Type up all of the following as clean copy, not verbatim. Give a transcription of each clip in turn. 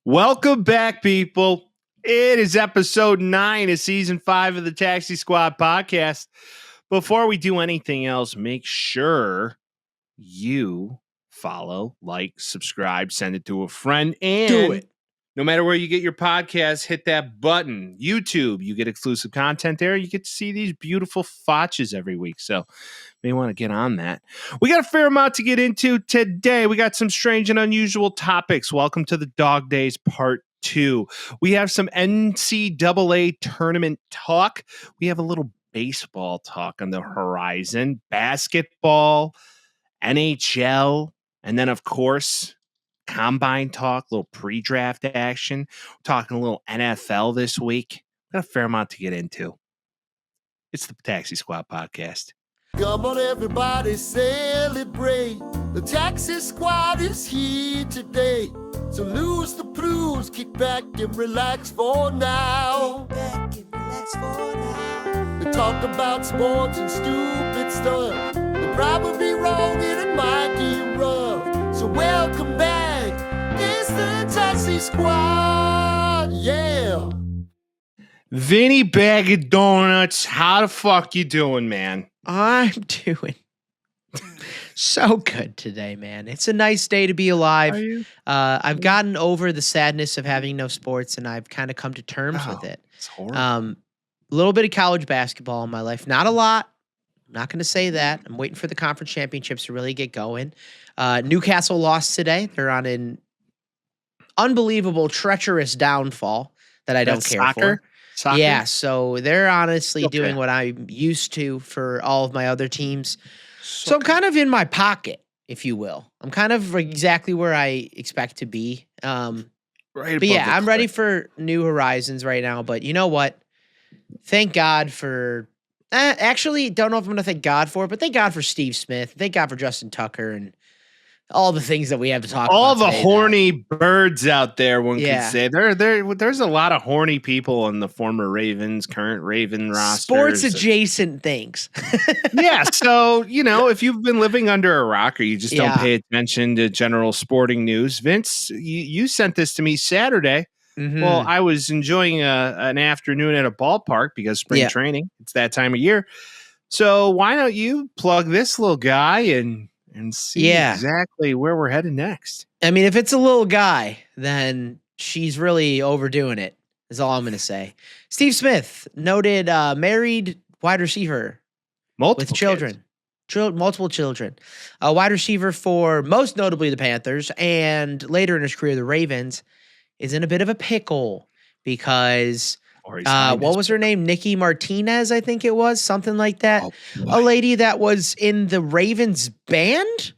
Welcome back, people. It is episode 9 of season 5 of the Taxi Squad podcast. Before we do anything else, make sure you follow, like, subscribe, send it to a friend, and Do it. No matter where you get your podcast, hit that button. YouTube, you get exclusive content there. You get to see these beautiful fotches every week. So may want to get on that. We got a fair amount to get into today. We got some strange and unusual topics. Welcome to the Dog Days Part 2. We have some NCAA tournament talk. We have a little baseball talk on the horizon, basketball, NHL, and then, of course, combine talk, a little pre-draft action. We're talking a little NFL this week. Got a fair amount to get into. It's the Taxi Squad podcast. Come on, everybody, celebrate. The Taxi Squad is here today. So lose the blues, kick back and relax for now. They talk about sports and stupid stuff. They're probably wrong and it might get rough. So welcome back. It's the Taxi Squad. Yeah. Vinny Bag of Donuts, how the fuck you doing, man? I'm doing so good today, man. It's a nice day to be alive. I've gotten over the sadness of having no sports, and I've kind of come to terms with it. It's horrible. A little bit of college basketball in my life. Not a lot. I'm not going to say that. I'm waiting for the conference championships to really get going. Newcastle lost today. They're on an unbelievable, treacherous downfall that I don't care for. Soccer? Yeah, so they're honestly doing what I'm used to for all of my other teams. So I'm kind of in my pocket, if you will. I'm kind of exactly where I expect to be. But yeah, I'm ready for new horizons right now. But you know what? Thank God for... actually, don't know if I'm going to thank God for it, but thank God for Steve Smith. Thank God for Justin Tucker and all the things that we have to talk about. All the horny birds out there, one could say. There's a lot of horny people in the former Ravens, current Raven roster. Sports adjacent things. Yeah, so, if you've been living under a rock or you just don't pay attention to general sporting news, Vince, you sent this to me Saturday. Mm-hmm. Well, I was enjoying an afternoon at a ballpark because spring training. It's that time of year. So why don't you plug this little guy and see exactly where we're headed next? I mean, if it's a little guy, then she's really overdoing it, is all I'm going to say. Steve Smith, noted married wide receiver with children. Multiple children. A wide receiver for most notably the Panthers and later in his career, the Ravens, is in a bit of a pickle because what was her name? Nikki Martinez, I think it was, something like that. A lady that was in the Ravens band.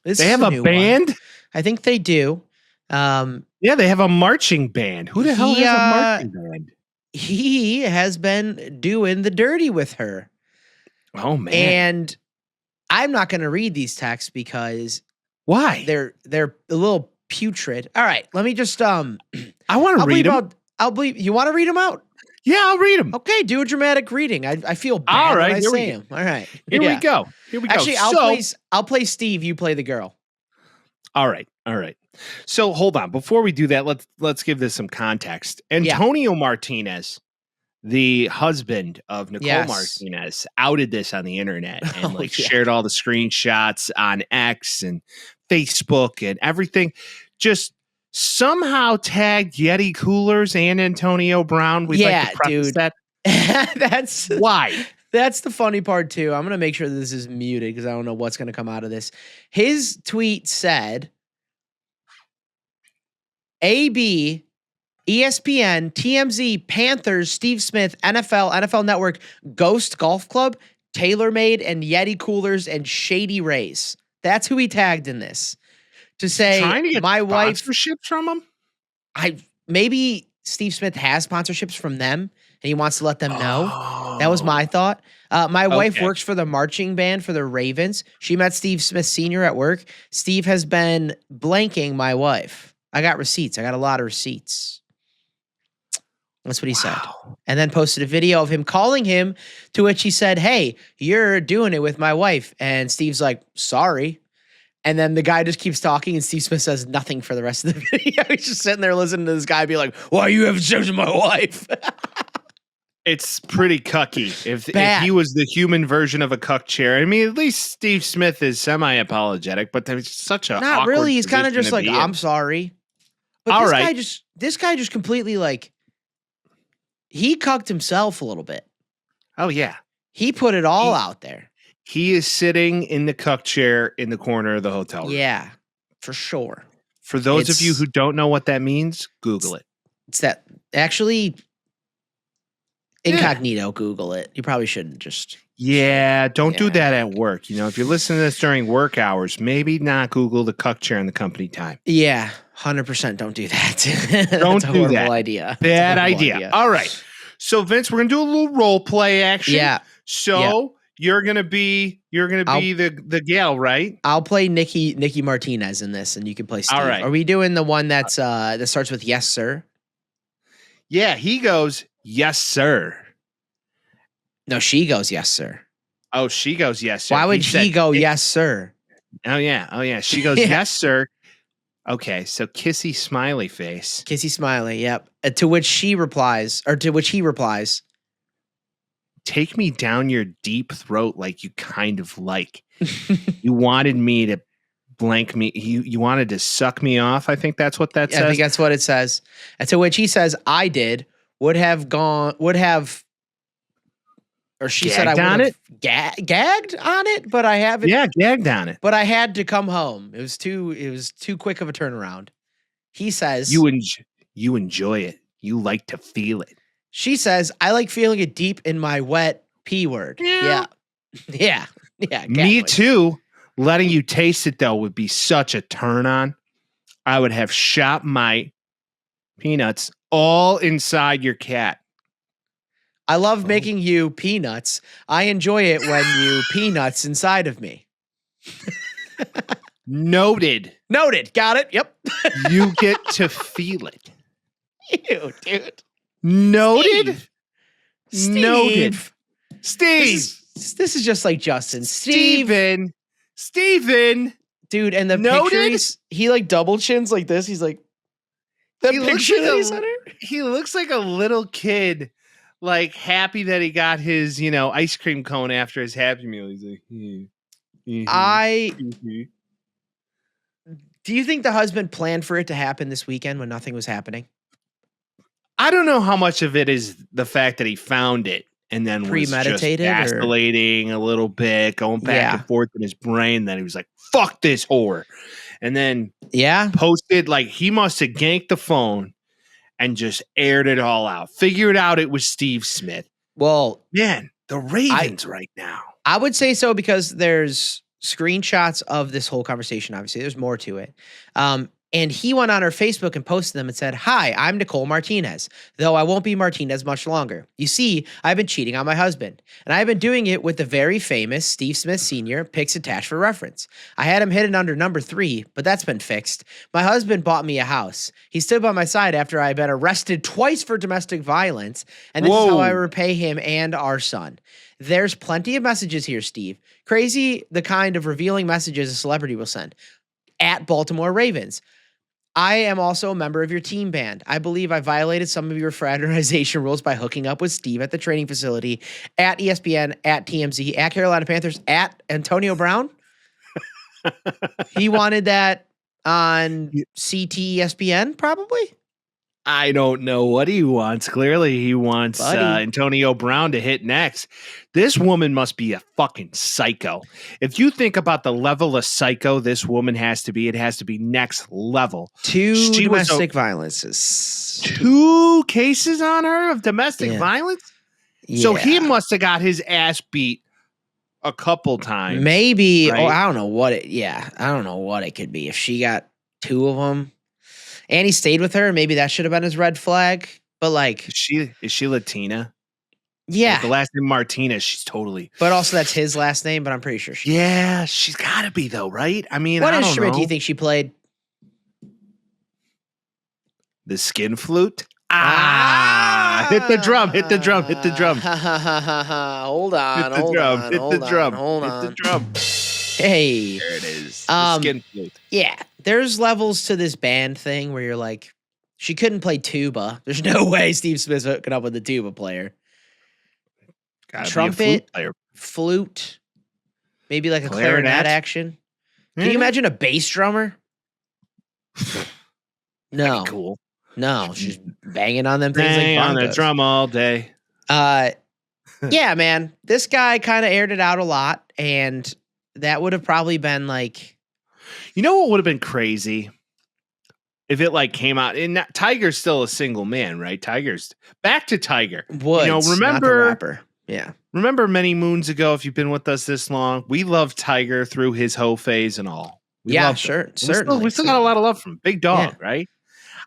They have a band? One. I think they do. Yeah, they have a marching band. Who the hell has a marching band? He has been doing the dirty with her. Oh, man. And I'm not going to read these texts because why? They're a little putrid. All right, let me just I want to read them. I'll believe you want to read them out. Yeah, I'll read them. Okay, do a dramatic reading. I feel bad when I say them. All right, here we go. Actually, I'll play Steve. You play the girl. All right. So hold on. Before we do that, let's give this some context. Antonio Martinez, the husband of Nicole Martinez, outed this on the internet and shared all the screenshots on X and Facebook and everything. Just somehow tagged Yeti Coolers and Antonio Brown. We'd like to preface that. That's why. That's the funny part too. I'm gonna make sure that this is muted because I don't know what's gonna come out of this. His tweet said, "AB, ESPN, TMZ, Panthers, Steve Smith, NFL Network, Ghost Golf Club, TaylorMade, and Yeti Coolers and Shady Rays." That's who he tagged in this. To say, trying to get my wife sponsorships from him. Maybe Steve Smith has sponsorships from them and he wants to let them know. That was my thought. My wife works for the marching band for the Ravens. She met Steve Smith Sr. at work. Steve has been blanking my wife. I got receipts. I got a lot of receipts. That's what he said. And then posted a video of him calling him, to which he said, "Hey, you're doing it with my wife." And Steve's like, "Sorry." And then the guy just keeps talking, and Steve Smith says nothing for the rest of the video. He's just sitting there listening to this guy be like, "Why are you having sex with my wife?" It's pretty cucky. If he was the human version of a cuck chair, I mean, at least Steve Smith is semi-apologetic, but there's such a not really. He's kind of just like, "I'm sorry." But this guy just completely like he cucked himself a little bit. Oh yeah, he put it all out there. He is sitting in the cuck chair in the corner of the hotel room. Yeah, for sure. For those of you who don't know what that means, Google it. It's that actually incognito. Google it. You probably shouldn't just. Yeah, don't do that at work. You know, if you're listening to this during work hours, maybe not Google the cuck chair in the company time. Yeah, 100% don't do that. Don't That's a do horrible that. idea. Bad idea. All right. So Vince, we're gonna do a little role play action. Yeah. So you're gonna be the gal, right? I'll play Nikki Martinez in this, and you can play Steve. All right. Are we doing the one that's that starts with yes, sir? Yeah, he goes, yes, sir. No, she goes, yes, sir. Oh, she goes, yes, sir. Why would he go, yes, sir? Oh yeah. She goes, yes, sir. Okay, so kissy smiley face. Kissy smiley, yep. To which he replies, take me down your deep throat like you kind of like. You wanted me to blank me. You wanted to suck me off. I think that's what that says. I think that's what it says. And to which he says, I did, or she said I would have gagged on it, but I haven't. Yeah, gagged on it. But I had to come home. It was too quick of a turnaround. He says, you enjoy it. You like to feel it. She says, I like feeling it deep in my wet P word. Yeah. Me too. Letting you taste it, though, would be such a turn on. I would have shot my peanuts all inside your cat. I love making you peanuts. I enjoy it when you peanuts inside of me. Noted. Got it. Yep. You get to feel it. Ew, dude. Noted. Steve. Noted. Steve. This is just like Justin. Steven. Dude, and the pictures, he like double chins like this. He's like, he looks like a little kid, like happy that he got his, ice cream cone after his Happy Meal. He's like, Do you think the husband planned for it to happen this weekend when nothing was happening? I don't know how much of it is the fact that he found it and then premeditated, was just vacillating a little bit, going back and forth in his brain. That he was like, "Fuck this whore," and then posted like he must have ganked the phone and just aired it all out. Figured out it was Steve Smith. Well, man, the Ravens right now. I would say so because there's screenshots of this whole conversation. Obviously, there's more to it. And he went on her Facebook and posted them and said, "Hi, I'm Nicole Martinez, though I won't be Martinez much longer. You see, I've been cheating on my husband, and I've been doing it with the very famous Steve Smith Sr., pics attached for reference. I had him hidden under number 3, but that's been fixed. My husband bought me a house. He stood by my side after I'd been arrested twice for domestic violence, and this is how I repay him and our son. There's plenty of messages here, Steve. Crazy the kind of revealing messages a celebrity will send. At Baltimore Ravens. I am also a member of your team band. I believe I violated some of your fraternization rules by hooking up with Steve at the training facility, at ESPN, at TMZ, at Carolina Panthers, at Antonio Brown." He wanted that on CT ESPN, probably. I don't know what he wants. Clearly, he wants Antonio Brown to hit next. This woman must be a fucking psycho. If you think about the level of psycho this woman has to be, it has to be next level. 2 domestic violences. 2 cases on her of domestic violence? Yeah. So he must have got his ass beat a couple times. Maybe. Right? I don't know what it. Yeah, I don't know what it could be. If she got 2 of them. And he stayed with her. Maybe that should have been his red flag. But like, is she Latina? Yeah, like the last name Martinez. She's totally. But also that's his last name. But I'm pretty sure she. Yeah, she's got to be though, right? I mean, what I instrument do you think she played? The skin flute. Hit the drum! Hit the drum! Hit the drum! Hold on! Hit the drum! Hey. There it is. The skin flute. Yeah. There's levels to this band thing where you're like, she couldn't play tuba. There's no way Steve Smith's hooking up with a tuba player. Gotta Trumpet, be a flute player. flute, maybe like a clarinet action. Can you imagine a bass drummer? No. Cool. No, she's banging on them things Bang like on bongos. the drum all day. Yeah, man. This guy kind of aired it out a lot, and that would have probably been like, you know what would have been crazy if it like came out. And Tiger's still a single man, right? Tiger's back to Tiger. Woods, remember not the rapper. Yeah. Remember many moons ago, if you've been with us this long, we loved Tiger through his hoe phase and all. We yeah, loved sure. him. Certainly. We still got a lot of love from him. Big dog, right?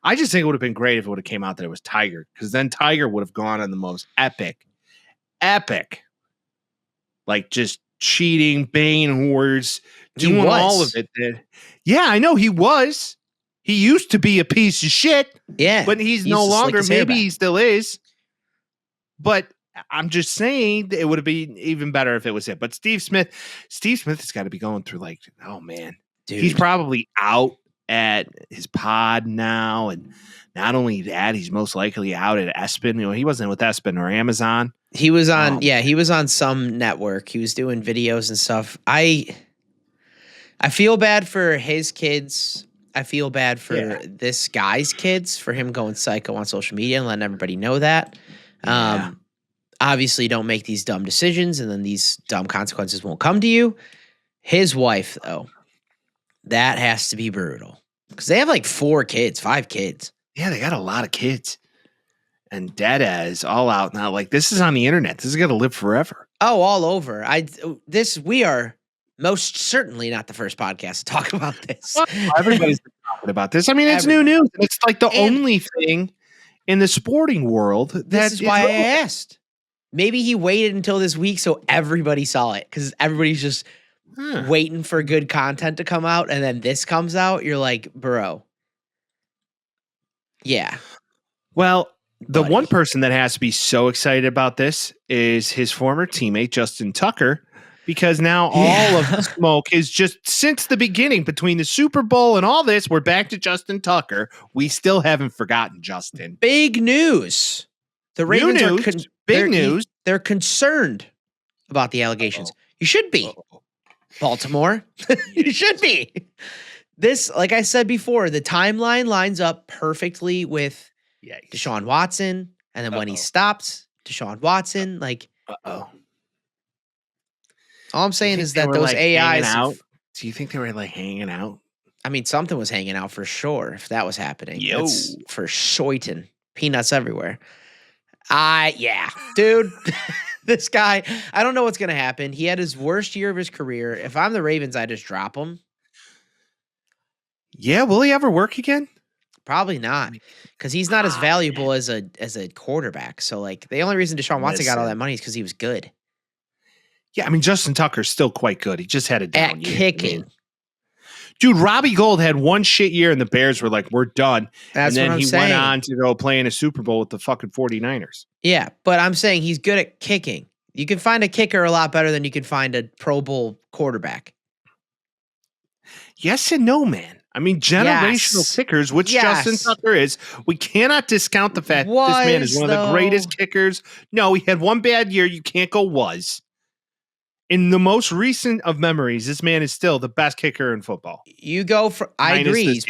I just think it would have been great if it would have came out that it was Tiger, because then Tiger would have gone on the most epic, like just cheating, banging whores, doing all of it. Yeah, I know he was. He used to be a piece of shit. Yeah. But he's no longer. Maybe he still is. But I'm just saying it would have been even better if it was it. But Steve Smith has got to be going through like, oh man, dude. He's probably out at his pod now. And not only that, he's most likely out at ESPN. He wasn't with ESPN or Amazon. He was on, he was on some network. He was doing videos and stuff. I feel bad for his kids. I feel bad for this guy's kids, for him going psycho on social media and letting everybody know that. Obviously, don't make these dumb decisions, and then these dumb consequences won't come to you. His wife, though, that has to be brutal, because they have like 5 kids. Yeah, they got a lot of kids. And Dada is all out now. Like, this is on the internet. This is going to live forever. Oh, all over. We are most certainly not the first podcast to talk about this. Everybody's talking about this. I mean, it's new news. It's like the only thing in the sporting world. This is why I asked. Maybe he waited until this week so everybody saw it, because everybody's just waiting for good content to come out, and then this comes out. You're like, bro. Yeah. Well, the one person that has to be so excited about this is his former teammate, Justin Tucker, because now all of the smoke is just since the beginning between the Super Bowl and all this, we're back to Justin Tucker. We still haven't forgotten Justin. Big news. The Ravens are big news. They're concerned about the allegations. You should be. Baltimore. You should be. This, like I said before, the timeline lines up perfectly with Deshaun Watson, and then when he stops, Deshaun Watson, like, all I'm saying is that those AIs. Do you think they were like hanging out? I mean, something was hanging out for sure if that was happening. That's for certain. Peanuts everywhere. Yeah, dude. This guy, I don't know what's going to happen. He had his worst year of his career. If I'm the Ravens, I just drop him. Yeah, will he ever work again? Probably not, because he's not as valuable as a quarterback. So, like, the only reason Deshaun Watson got all that money is because he was good. Yeah, I mean, Justin Tucker's still quite good. He just had a down year. Kicking. Dude, Robbie Gould had one shit year, and the Bears were like, we're done. That's and then he went on to go play in a Super Bowl with the fucking 49ers. Yeah, but I'm saying he's good at kicking. You can find a kicker a lot better than you can find a Pro Bowl quarterback. Yes and no, man. I mean, generational kickers, which Justin Tucker is. We cannot discount the fact that this man is one of the greatest kickers. No, he had one bad year. You can't go was. In the most recent of memories, this man is still the best kicker in football. You go for, I agree.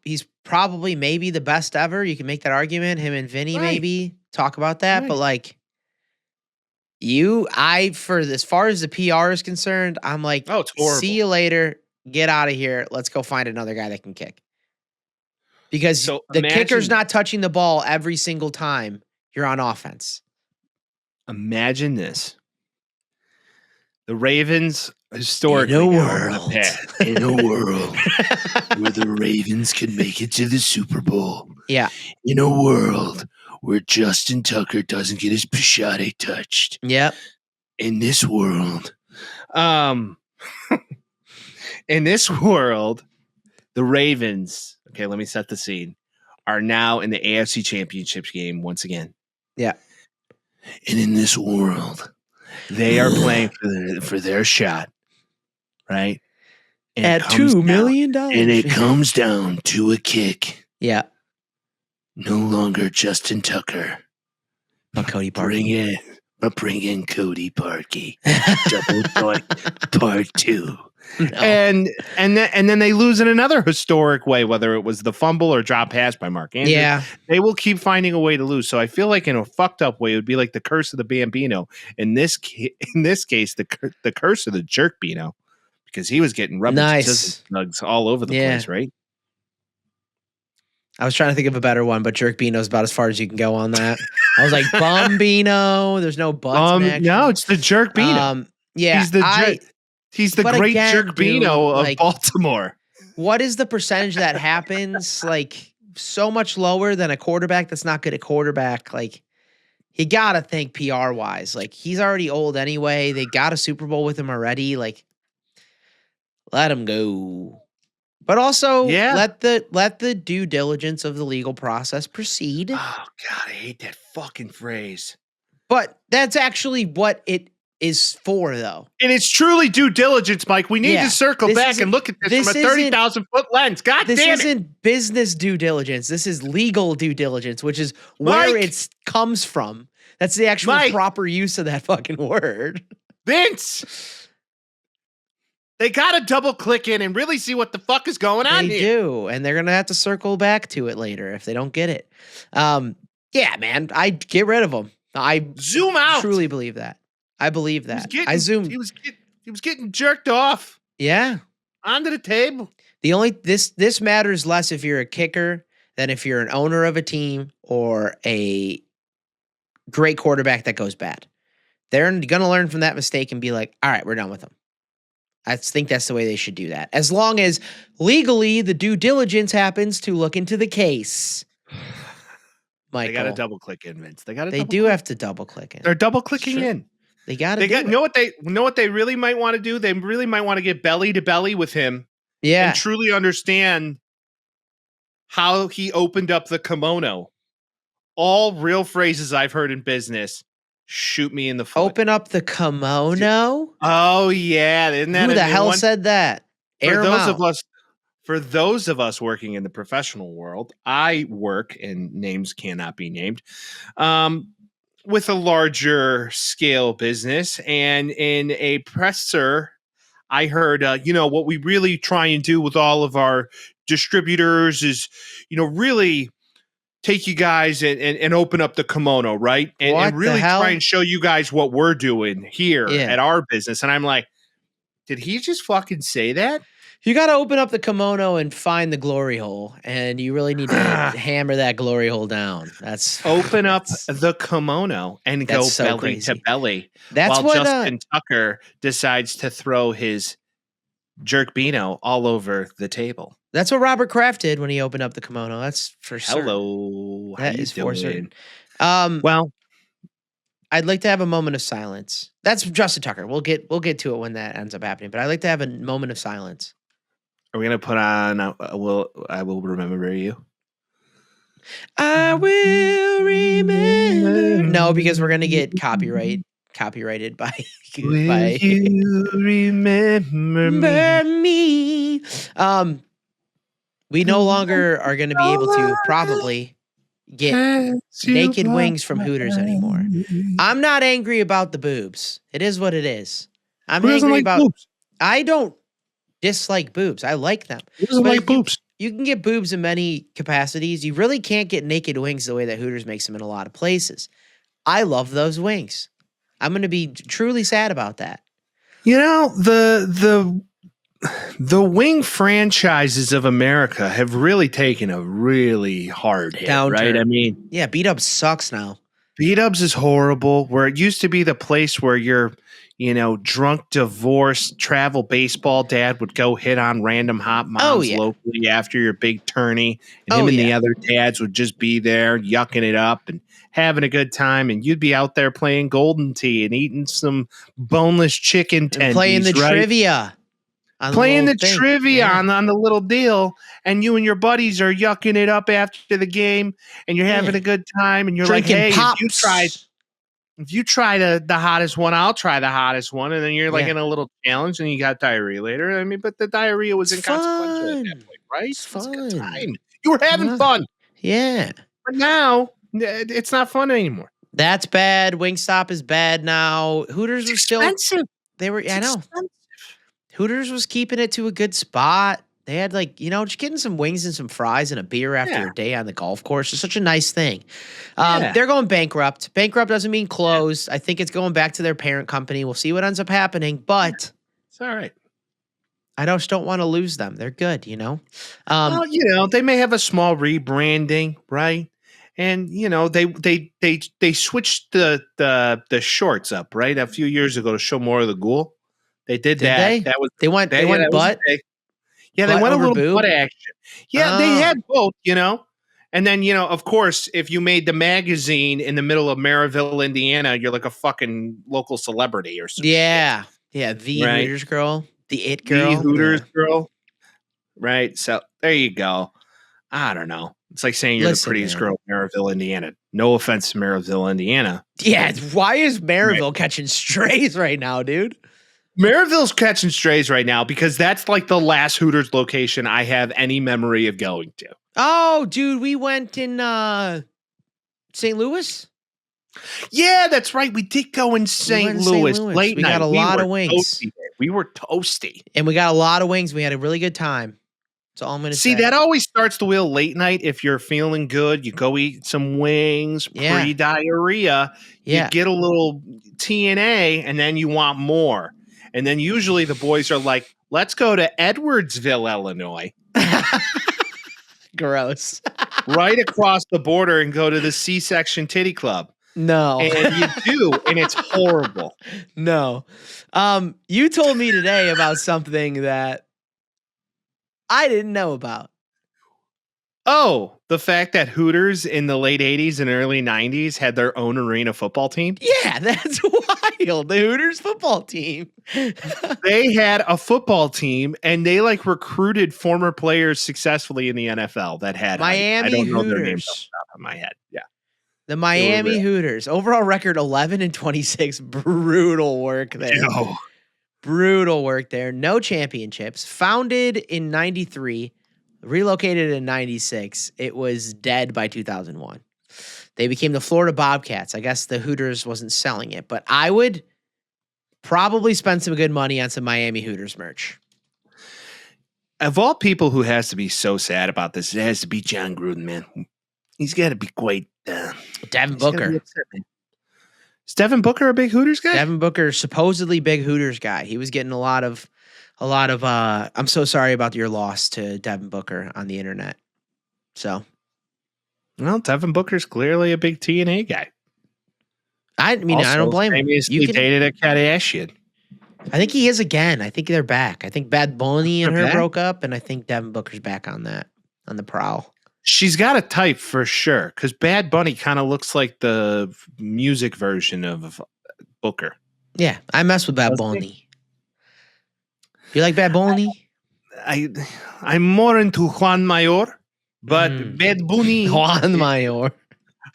He's probably maybe the best ever. You can make that argument. Him and Vinny maybe talk about that. But like, for as far as the PR is concerned, I'm like, oh, it's horrible. See you later. Get out of here. Let's go find another guy that can kick. Because the kicker's not touching the ball every single time you're on offense. Imagine this. The Ravens historically in a world where the Ravens can make it to the Super Bowl. Yeah. In a world where Justin Tucker doesn't get his pashade touched. Yep. In this world, the Ravens, okay, let me set the scene, are now in the AFC Championship game once again. Yeah. And in this world, they are playing for their shot, right? And At $2 million. And it comes down to a kick. Yeah. No longer Justin Tucker. But Cody Parkey. Bring in Cody Parkey. Double Joint Part 2. No. And then they lose in another historic way, whether it was the fumble or drop pass by Mark Andrews. Yeah. They will keep finding a way to lose. So I feel like in a fucked up way, it would be like the curse of the Bambino. In this case, the curse of the Jerk Bino, because he was getting rubber slugs all over the place, right? I was trying to think of a better one, but Jerk Bino's about as far as you can go on that. I was like, Bambino. There's no butts in action. No, it's the Jerk Bino. Yeah. He's the great Jerk Bino of Baltimore. What is the percentage that happens? Like, so much lower than a quarterback that's not good at quarterback. Like, you got to think PR-wise. Like, he's already old anyway. They got a Super Bowl with him already. Like, let him go. But also, let the due diligence of the legal process proceed. Oh, God, I hate that fucking phrase. But that's actually what it is for, though. And it's truly due diligence, Mike. We need to circle back and look at this from a 30,000-foot lens. God damn it. This isn't business due diligence. This is legal due diligence, which is where it comes from. That's the actual proper use of that fucking word. Vince! They got to double click in and really see what the fuck is going on here. They do, and they're going to have to circle back to it later if they don't get it. Yeah, man, I'd get rid of them. I zoom out. Truly believe that. I believe that. I zoomed. He was getting jerked off. Yeah. Onto the table. This matters less if you're a kicker than if you're an owner of a team or a great quarterback that goes bad. They're going to learn from that mistake and be like, all right, we're done with them. I think that's the way they should do that. As long as legally the due diligence happens to look into the case. Michael, they got to double click in, Vince. They do have to double click in. They're double clicking in. They got to. Know what they really might want to do? They really might want to get belly to belly with him. Yeah. And truly understand how he opened up the kimono. All real phrases I've heard in business. Shoot me in the foot. Open up the kimono? Oh, yeah. Isn't that who the hell said that? For those of us working in the professional world, I work, and names cannot be named, with a larger scale business. And in a presser, I heard, what we really try and do with all of our distributors is, really take you guys and open up the kimono, right? And really try and show you guys what we're doing here at our business. And I'm like, did he just fucking say that? You got to open up the kimono and find the glory hole. And you really need to hammer that glory hole down. Open up the kimono and go belly to belly. That's while Justin Tucker decides to throw his Jerk Bino all over the table. That's what Robert Kraft did when he opened up the kimono. That's for certain. Hello. That is for certain. Well, I'd like to have a moment of silence. That's Justin Tucker. We'll get to it when that ends up happening. But I'd like to have a moment of silence. Are we gonna put on? I will remember you. I will remember. No, because we're gonna get copyrighted by. Will you remember me? We no longer are going to be able to probably get naked wings from Hooters anymore. I'm not angry about the boobs. It is what it is. I'm angry about boobs? I don't dislike boobs. I like them. Who doesn't like boobs? You can get boobs in many capacities. You really can't get naked wings the way that Hooters makes them in a lot of places. I love those wings. I'm going to be truly sad about that. The wing franchises of America have really taken a really hard hit, downturn. Right? I mean, yeah, Beat Ups sucks now. Beat Ups is horrible. Where it used to be the place where your, drunk, divorced, travel baseball dad would go hit on random hot moms locally after your big tourney, and him and the other dads would just be there yucking it up and having a good time, and you'd be out there playing Golden Tee and eating some boneless chicken tendies, playing the trivia. Playing the trivia on the little deal, and you and your buddies are yucking it up after the game, and you're having a good time, and you're drinking like, hey, pops. you tried. if you try the hottest one, I'll try the hottest one, and then you're like in a little challenge, and you got diarrhea later. I mean, but the diarrhea was inconsequential at that point, right? It's It was a good fun. time. You were having fun. Yeah. But now it's not fun anymore. That's bad. Wingstop is bad now. Hooters was still expensive. They were. It's I know. expensive. Hooters was keeping it to a good spot. They had just getting some wings and some fries and a beer after a day on the golf course is such a nice thing. They're going bankrupt. Bankrupt doesn't mean closed. I think it's going back to their parent company. We'll see what ends up happening, but it's all right. I just don't want to lose them. They're good, Well, they may have a small rebranding, right? And they switched the shorts up, right? A few years ago to show more of the ghoul. They did that. That was they went butt. Yeah, they went a little butt action. Yeah, they had both, And then, of course, if you made the magazine in the middle of Maryville, Indiana, you're like a fucking local celebrity or something. Yeah. Yeah, the Hooters girl. The it girl. The Hooters girl. Right. So there you go. I don't know. It's like saying you're the prettiest girl in Maryville, Indiana. No offense to Maryville, Indiana. Yeah. Why is Maryville catching strays right now, dude? Maryville's catching strays right now because that's like the last Hooters location I have any memory of going to. Oh, dude, we went in St. Louis? Yeah, that's right. We did go in St. Louis late night. We got a lot of wings. We were toasty. And we got a lot of wings. We had a really good time. That's all I'm going to say. See, that always starts the wheel late night. If you're feeling good, you go eat some wings, pre-diarrhea. You get a little TNA, and then you want more. And then usually the boys are like, let's go to Edwardsville, Illinois. Gross. Right across the border and go to the C-section titty club. No. And you do, and it's horrible. No. You told me today about something that I didn't know about. Oh, the fact that Hooters in the late 80s and early 90s had their own arena football team? Yeah, that's wild. The Hooters football team. They had a football team, and they recruited former players successfully in the NFL that had Miami I don't know Hooters. Their names off the top of my head. Yeah. The Miami Hooters. Overall record 11-26. Brutal work there. Yo. Brutal work there. No championships. Founded in 93. Relocated in 96. It was dead by 2001. They became the Florida Bobcats. I guess the Hooters wasn't selling it, but I would probably spend some good money on some Miami Hooters merch. Of all people who has to be so sad about this, it has to be John Gruden, man. He's got to be quite... Devin Booker. Is Devin Booker a big Hooters guy? Devin Booker, supposedly big Hooters guy. He was getting a lot of I'm so sorry about your loss to Devin Booker on the internet. So, well, Devin Booker's clearly a big TNA guy. I mean, also, I don't blame him. You dated a Kardashian. I think he is again. I think they're back. I think Bad Bunny and her broke up, and I think Devin Booker's back on the prowl. She's got a type for sure, because Bad Bunny kind of looks like the music version of Booker. Yeah, I mess with Bad Bunny. You like Bad Bunny? I'm more into Juan Mayor, but Bad Bunny. Juan Mayor.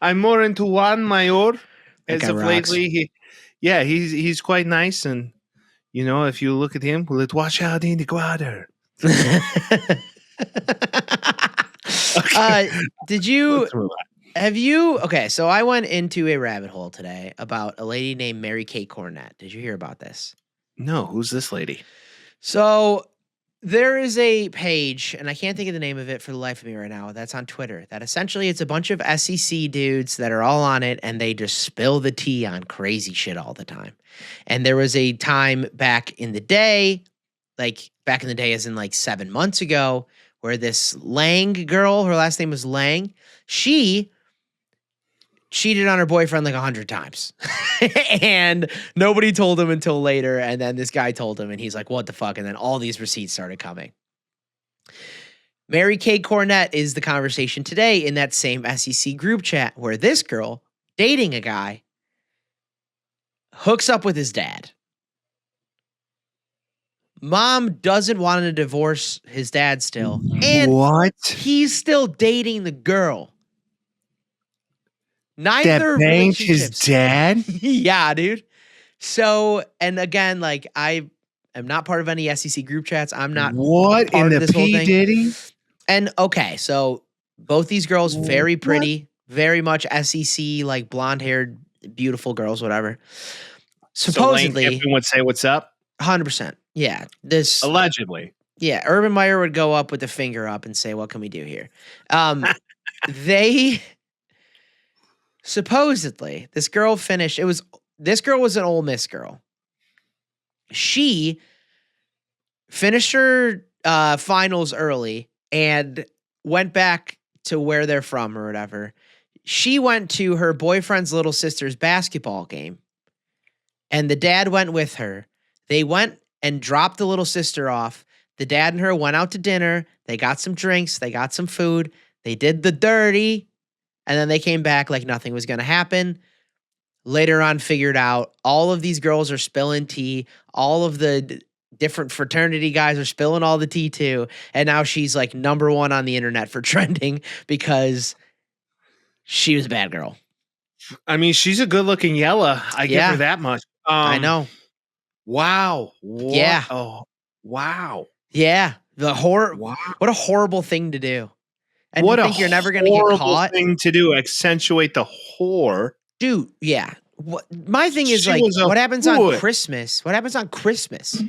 I'm more into Juan Mayor as of lately. He's quite nice, and if you look at him, let's watch out in the water. Okay, so I went into a rabbit hole today about a lady named Mary Kate Cornett. Did you hear about this? No, who's this lady? So there is a page, and I can't think of the name of it for the life of me right now, that's on Twitter, that essentially it's a bunch of SEC dudes that are all on it, and they just spill the tea on crazy shit all the time. And there was a time back in the day as in 7 months ago, where this Lang girl, her last name was Lang, she cheated on her boyfriend 100 times. And nobody told him until later. And then this guy told him, and he's like, what the fuck? And then all these receipts started coming. Mary Kate Cornett is the conversation today in that same SEC group chat where this girl dating a guy hooks up with his dad. Mom doesn't want to divorce his dad still. And what? He's still dating the girl. Neither That banged his relationships. dad? Yeah, dude. So, and again, like I am not part of any SEC group chats. I'm not What part in of the this whole P thing. Diddy? And okay, so both these girls very What? pretty, very much SEC, like blonde-haired, beautiful girls, whatever. So Lane Supposedly, Kiffin would say, "What's up?" 100%. Yeah, this. Allegedly. Yeah, Urban Meyer would go up with the finger up and say, "What can we do here?" They supposedly this girl finished. This girl was an Ole Miss girl. She finished her finals early and went back to where they're from or whatever. She went to her boyfriend's little sister's basketball game, and the dad went with her. They went and dropped the little sister off. The dad and her went out to dinner. They got some drinks. They got some food. They did the dirty, and then they came back like nothing was going to happen. Later on, figured out all of these girls are spilling tea. All of the different fraternity guys are spilling all the tea too. And now she's like number one on the internet for trending because she was a bad girl. I mean, she's a good-looking Yella. I give Yeah. her that much. I know. Wow. What? Yeah. Oh, wow. Yeah. Wow. What a horrible thing to do. And What to a think you're never going to get horrible caught. thing to do. Accentuate the whore. Dude, yeah. My thing is She like, was a what happens on hood. Christmas? What happens on Christmas?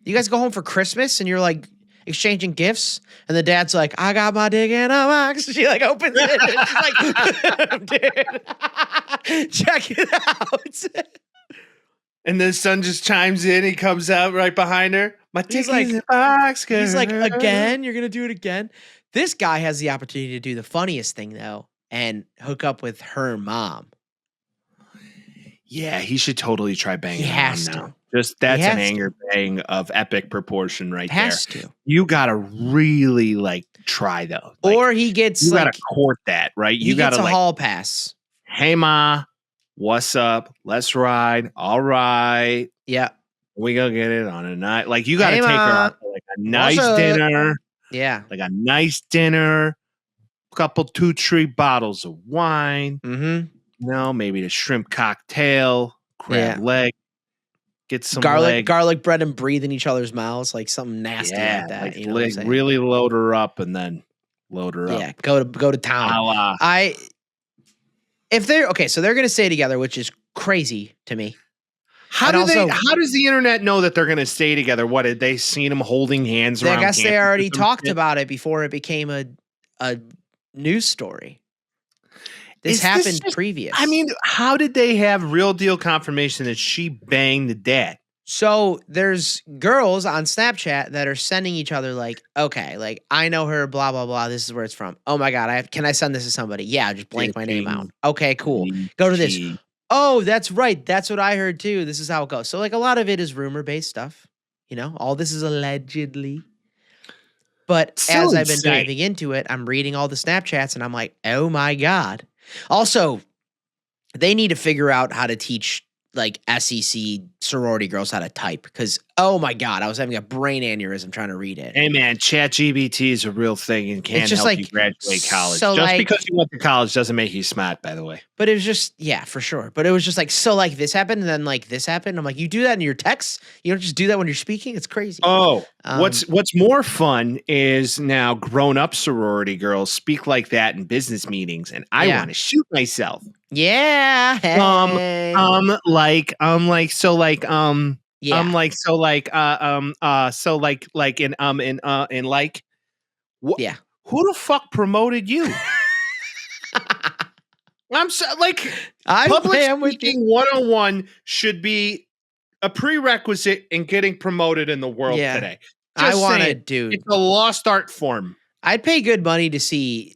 You guys go home for Christmas and you're like exchanging gifts, and the dad's like, "I got my dick in a box." She like opens it and she's like, "Dude, check it out." And the son just chimes in. He comes out right behind her. My dick like- is in a box. He's like, girl. "Again? You're gonna do it again?" This guy has the opportunity to do the funniest thing though, and hook up with her mom. Yeah, he should totally try banging He her has mom now. to. Just that's has an to. anger bang of epic proportion right Has there. to. You gotta really like try though. Like, Or he gets you like gotta court that, right? he You gets gotta a like, hall pass. hey ma, what's up? Let's ride. All right. Yeah. We gonna get it on a night. Like you gotta Hey, take her Ma. out for like a nice up? dinner. Yeah. Like a nice dinner, couple 2-3 bottles of wine. Mm-hmm. No, maybe the shrimp cocktail, crab Yeah. leg, get some Garlic leg. bread and breathe in each other's mouths, like something nasty like that. Like You know what I'm saying? really load her up and then load her Yeah, up. go to town. A la- If they're okay, so they're gonna stay together, which is crazy to me. How And do also- how does the internet know that they're gonna stay together? What did they seen them holding hands I around? guess they campus or already some talked shit? about it before it became a news story. This Is this happened just- previous. I mean, how did they have real deal confirmation that she banged the dad? so there's girls on Snapchat that are sending each other like, okay, like I know her, blah blah blah. This is where it's from. Oh my god, can I send this to somebody? Yeah, just blank my name out. Okay, cool. Go to this. Oh, that's right. That's what I heard too. This is how it goes. So like a lot of it is rumor based stuff. You know, all this is allegedly. But So as I've been insane. diving into it, I'm reading all the Snapchats and I'm like, oh my God. Also, they need to figure out how to teach like SEC sorority girls how to type because, oh my God, I was having a brain aneurysm trying to read it. Hey man, ChatGPT is a real thing and can It's just help like- you graduate college. so Just like- because you went to college doesn't make you smart, by the way. But it was just, yeah, for sure. But it was just like, so like this happened and then like this happened. I'm like, you do that in your texts? You don't just do that when you're speaking? It's crazy. Oh, Um, what's more fun is now grown-up sorority girls speak like that in business meetings, and I Yeah. want to shoot myself. Yeah. Hey. Yeah. I'm like what? Yeah. Who the fuck promoted you? I'm so like public am with you. speaking 101 should be a prerequisite in getting promoted in the world Yeah. today. I Just want to, saying, dude. it's a lost art form. I'd pay good money to see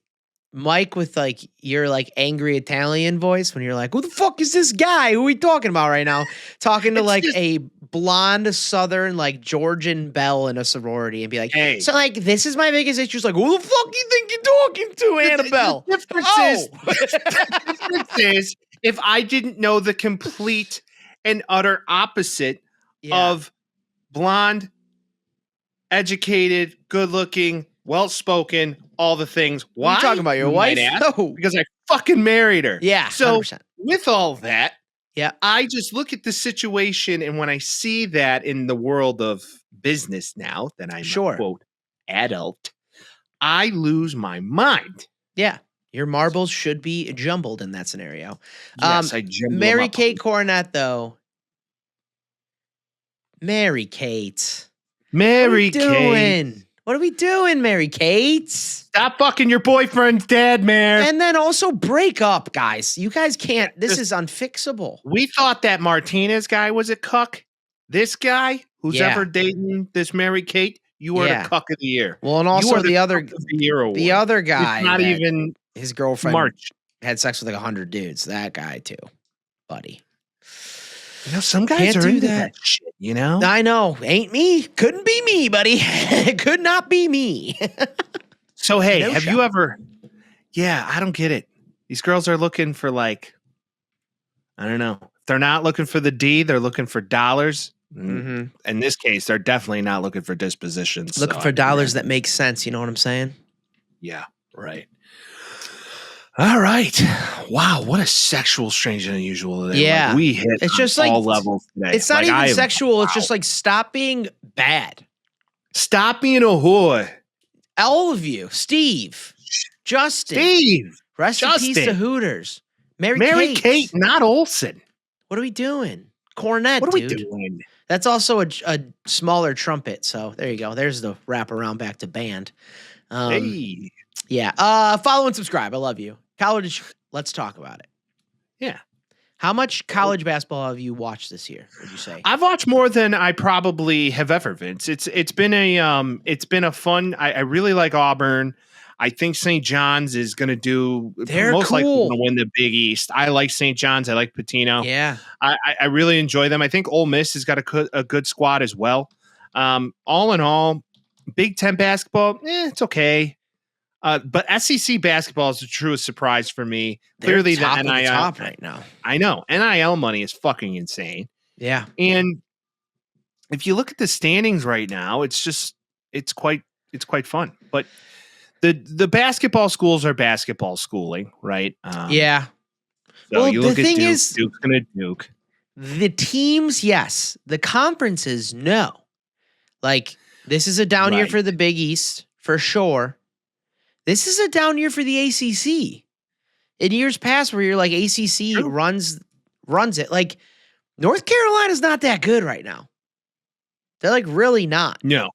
Mike with like your like angry Italian voice when you're like, who the fuck is this guy? Who are we talking about right now? Talking to It's like just- a blonde Southern like Georgian belle in a sorority and be like, Hey. so like this is my biggest issue. It's like, who the fuck you think you're talking to, Annabelle? The difference Oh. the difference is if I didn't know the complete and utter opposite Yeah. of blonde, educated, good-looking, well-spoken, all the things. Why? What are you talking about, your You might wife? ask. No. Because I fucking married her. Yeah, So 100%. with all that, Yeah. I just look at the situation, and when I see that in the world of business now, that I'm Sure. a quote adult, I lose my mind. Yeah. Your marbles should be jumbled in that scenario. Yes, I jumble them Mary up. Kate Cornett, though. Mary Kate. Mary What are we Kate. doing? What are we doing, Mary Kate? Stop fucking your boyfriend's dad, Mary. And then also break up, guys. You guys can't. This is unfixable. We thought that Martinez guy was a cuck. This guy who's ever dating this Mary Kate, you are the cuck of the year. Well, and You also are the other cuck of the year award. the other guy. It's not even his girlfriend March. had sex with like 100 dudes. That guy too, buddy. You know, some guys Can't are do into that. that shit, you know? I know. Ain't me. Couldn't be me, buddy. Could not be me. So, hey, No have shot. you ever... Yeah, I don't get it. These girls are looking for like... I don't know. If they're not looking for the D, they're looking for dollars. Mm-hmm. In this case, they're definitely not looking for dispositions. Looking for dollars that make sense. You know what I'm saying? Yeah, right. All right. Wow, what a sexual, strange, and unusual day. Yeah. Like, we hit It's on just like- all levels today. It's not Like, I even am- sexual. It's wow. just like stop being bad. Stop being a whore. All of you. Steve. Justin. Steve. Rest in peace to Justin. Hooters. Mary Kate, not Olsen. What are we doing? Cornet, What are we dude. doing? That's also a smaller trumpet. So there you go. There's the wraparound back to band. Hey. Yeah. Follow and subscribe. I love you. College. Let's talk about it. Yeah. How much college basketball have you watched this year? Would you say? I've watched more than I probably have ever, Vince. It's been a fun. I really like Auburn. I think St. John's is going to do They're most likely cool. going to win the Big East. I like St. John's. I like Patino. Yeah. I really enjoy them. I think Ole Miss has got a good squad as well. All in all, Big Ten basketball, it's okay. But SEC basketball is the truest surprise for me. They're Clearly, top the of the NIL top right now. I know NIL money is fucking insane. Yeah. And if you look at the standings right now, it's quite fun. But the basketball schools are basketball schooling, right? Yeah. So Well, you the look at thing Duke, is- Duke's gonna Duke. The teams, yes. The conferences, no. Like, this is a down year Right. for the Big East, for sure. This is a down year for the ACC. In years past, where you're like, ACC True. runs it. Like, North Carolina's not that good right now. They're like really not. No,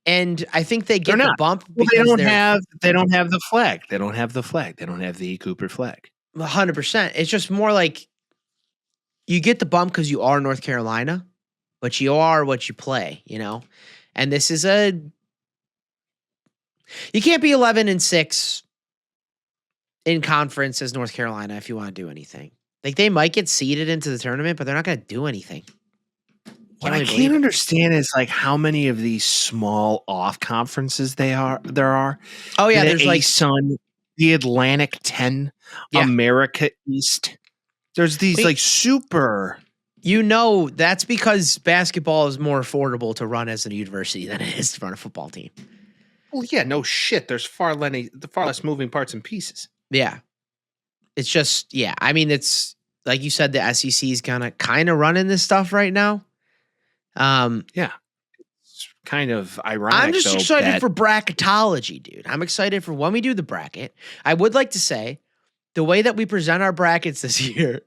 And I think they get They're the not. bump well, because they don't have the flag. They don't have the flag. They don't have the E. Cooper flag. 100%. It's just more like you get the bump because you are North Carolina, but you are what you play, you know? And this is you can't be 11-6 in conference as North Carolina if you want to do anything. Like, they might get seeded into the tournament, but they're not going to do anything. What really I believe can't it. understand is like how many of these small off conferences there are. Oh, yeah, the there's like Sun, the Atlantic 10, Yeah. America East. There's these Wait. like super. that's because basketball is more affordable to run as a university than it is to run a football team. Well, yeah, no shit. There's far less moving parts and pieces. Yeah. It's just, yeah. I mean, it's like you said, the SEC is kind of running this stuff right now. Yeah, it's kind of ironic. I'm just though, excited that- for bracketology, dude. I'm excited for when we do the bracket. I would like to say the way that we present our brackets this year,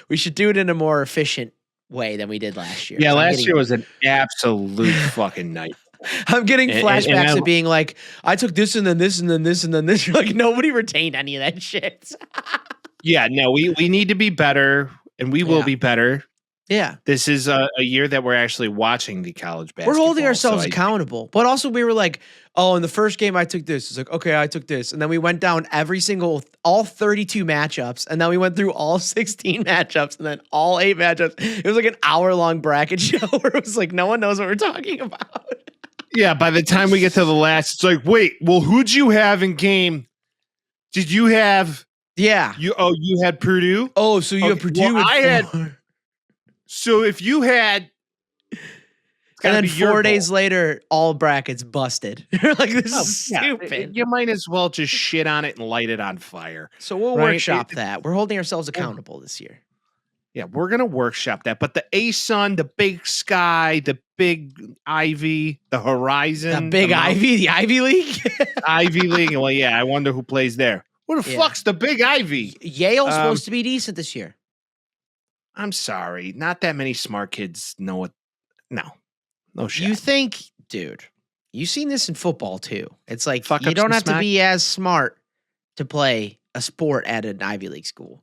we should do it in a more efficient way than we did last year. Yeah, So last year was an absolute fucking night. I'm getting and flashbacks I- of being like, I took this and then this and then this and then this. You're like, nobody retained any of that shit. Yeah, no, we need to be better, and we will Yeah. be better. Yeah. This is a year that we're actually watching the college basketball. We're holding ourselves so I- accountable. But also we were like, oh, in the first game I took this. It's like, okay, I took this. And then we went down all 32 matchups. And then we went through all 16 matchups and then all 8 matchups. It was like an hour-long bracket show where it was like, no one knows what we're talking about. Yeah, by the time we get to the last, it's like, wait, well, who'd you have in game? Did you have Yeah. you had Purdue? Oh, so you have Okay, Purdue well, at I had- 4. So if you had, it's gotta And be then your 4 days goal. later, all brackets busted. You're like, this is Yeah, stupid. you might as well just shit on it and light it on fire. So we'll right? workshop that. We're holding ourselves accountable this year. Yeah, we're gonna workshop that. But the sun, the big sky, the big ivy, the horizon, The big Ivy, the Ivy League. Ivy League. Well, yeah, I wonder who plays there. Who the fuck's the big Ivy? Yale's supposed to be decent this year. I'm sorry, not that many smart kids know it. No shit. You think, dude? You've seen this in football too. It's like Fuck you up don't some have to smack. be as smart to play a sport at an Ivy League school.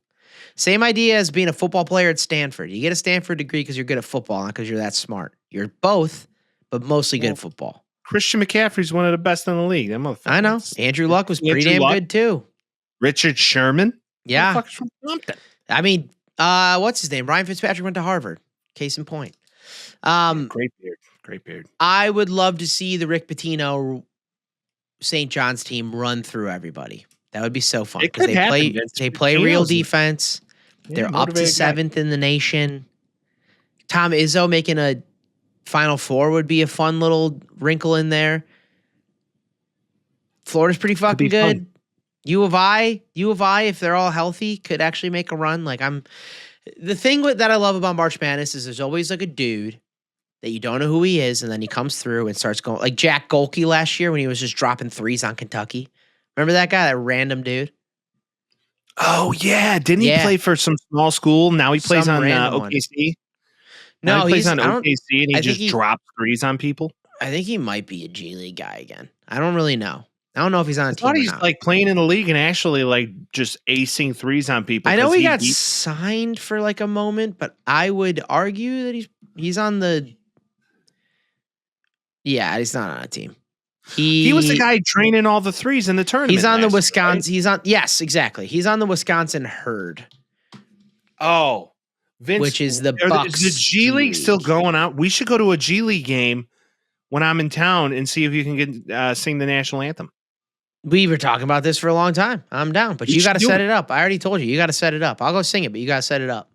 Same idea as being a football player at Stanford. You get a Stanford degree because you're good at football, not because you're that smart. You're both, but mostly good at football. Christian McCaffrey's one of the best in the league. That motherfucker. I know. Andrew Luck was pretty damn good too. Richard Sherman. Yeah. Motherfucker's from Compton. I mean, what's his name? Ryan Fitzpatrick went to Harvard. Case in point. Great beard. Great beard. I would love to see the Rick Pitino St. John's team run through everybody. That would be so fun. It could happen, Vince. They play real Pitino's- defense. Yeah, They're up to motivated guy. 7th in the nation. Tom Izzo making a Final Four would be a fun little wrinkle in there. Florida's pretty fucking be fun. good. U of I, if they're all healthy, could actually make a run. The thing that I love about March Madness is there's always like a dude that you don't know who he is, and then he comes through and starts going like Jack Golke last year when he was just dropping threes on Kentucky. Remember that guy, that random dude? Oh yeah, didn't he play for some small school? Now he plays Some on random one. OKC. No, Now he plays on I don't- OKC and I he think just he- drops threes on people. I think he might be a G League guy again. I don't really know. I don't know if he's on a I team thought or he's not. like playing in the league and actually like just acing threes on people. I know 'cause he got beat- signed for like a moment, but I would argue that he's on the. Yeah, he's not on a team. He was the guy draining all the threes in the tournament. He's on the last year, right? Wisconsin. He's on. Yes, exactly. He's on the Wisconsin herd. Oh, Vince, Which is the is Bucks the G League still going out? We should go to a G League game when I'm in town and see if you can get sing the national anthem. We were talking about this for a long time. I'm down, but We you should got to do set it. it up. I already told you. You got to set it up. I'll go sing it, but you got to set it up.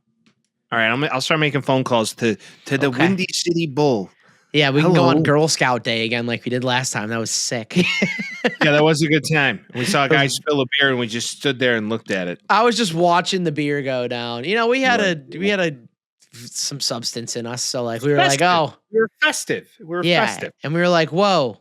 All right, I'll start making phone calls to the Okay. Windy City Bull. Yeah, we can go on Hello. Girl Scout Day again like we did last time. That was sick. Yeah, that was a good time. We saw a guy spill a beer and we just stood there and looked at it. I was just watching the beer go down. You know, we had some substance in us, so like we were Festive. like, oh, We were festive. We were yeah, festive. and we were like, whoa,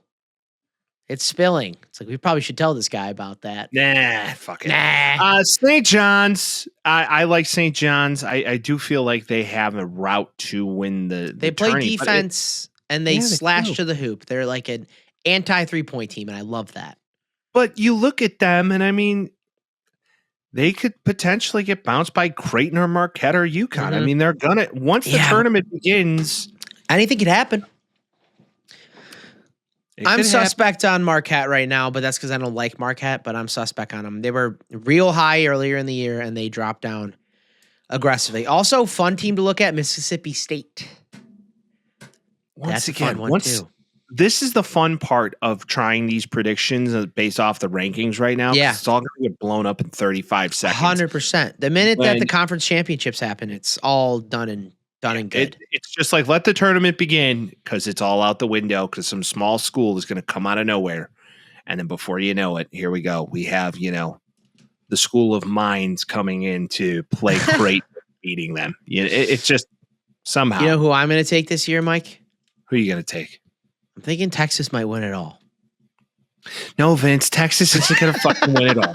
it's spilling. It's like we probably should tell this guy about that. Nah, fuck it. Nah, St. John's. I like St. John's. I do feel like they have a route to win the they play tourney, but defense and they Yeah, they slash do. to the hoop. They're like an anti 3-point team, and I love that. But you look at them, and I mean, they could potentially get bounced by Creighton or Marquette or UConn. I Mhm. mean, they're gonna once the Yeah. tournament begins. Anything could happen. it I'm could happen. suspect on Marquette right now, but that's because I don't like Marquette, but I'm suspect on them. They were real high earlier in the year, and they dropped down aggressively. Also, fun team to look at, Mississippi State. Once That's again, a fun one, once too. this is the fun part of trying these predictions based off the rankings right now. 'cause Yeah. it's all going to get blown up in 35 seconds. 100%. The minute that When- the conference championships happen, it's all done and good. It's just like let the tournament begin because it's all out the window because some small school is going to come out of nowhere, and then before you know it, here we go. We have the School of Mines coming in to play Creighton, beating them. It's just somehow. You know who I'm going to take this year, Mike? Who are you going to take? I'm thinking Texas might win it all. No, Vince. Texas isn't going to fucking win it all.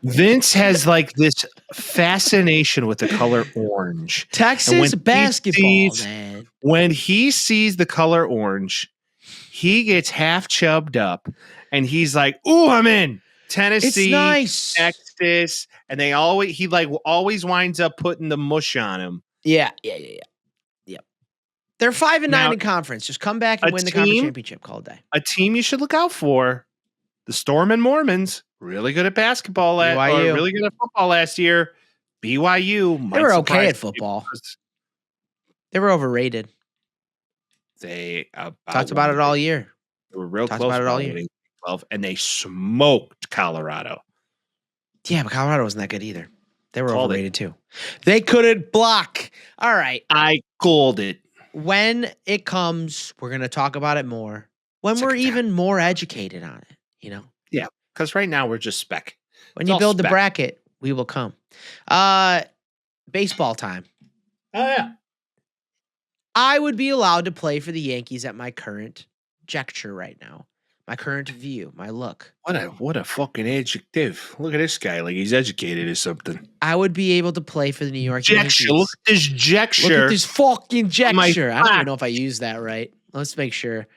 Vince has like this fascination with the color orange. Texas when he basketball, sees- man. When he sees the color orange, he gets half chubbed up and he's like, "Ooh, I'm in." Tennessee, It's nice. Texas, and he always winds up putting the mush on him. Yeah. They're 5-9 Now, in conference. Just come back and a win the conference team- championship call day. A team you should look out for: the Storm and Mormons. Really good at basketball, or BYU. really good at football last year. BYU. They might were okay surprise at football. people 'cause They were overrated. They Talked about it all year. They were real Talked close about it all by year. winning 12, and they smoked Colorado. Yeah, but Colorado wasn't that good either. They were Called it. overrated too. They couldn't block. All right. I called it. when it comes, we're going to talk about it more. When we're even more educated on it, Yeah, because right now we're just spec. When you build the bracket, we will come. Baseball time. Oh, yeah. I would be allowed to play for the Yankees at my current gesture right now. My current view, my look. What a fucking adjective. Look at this guy, like he's educated or something. I would be able to play for the New York Yankees. Look at this gesture. Look at this fucking gesture. I don't even know if I used that right. Let's make sure.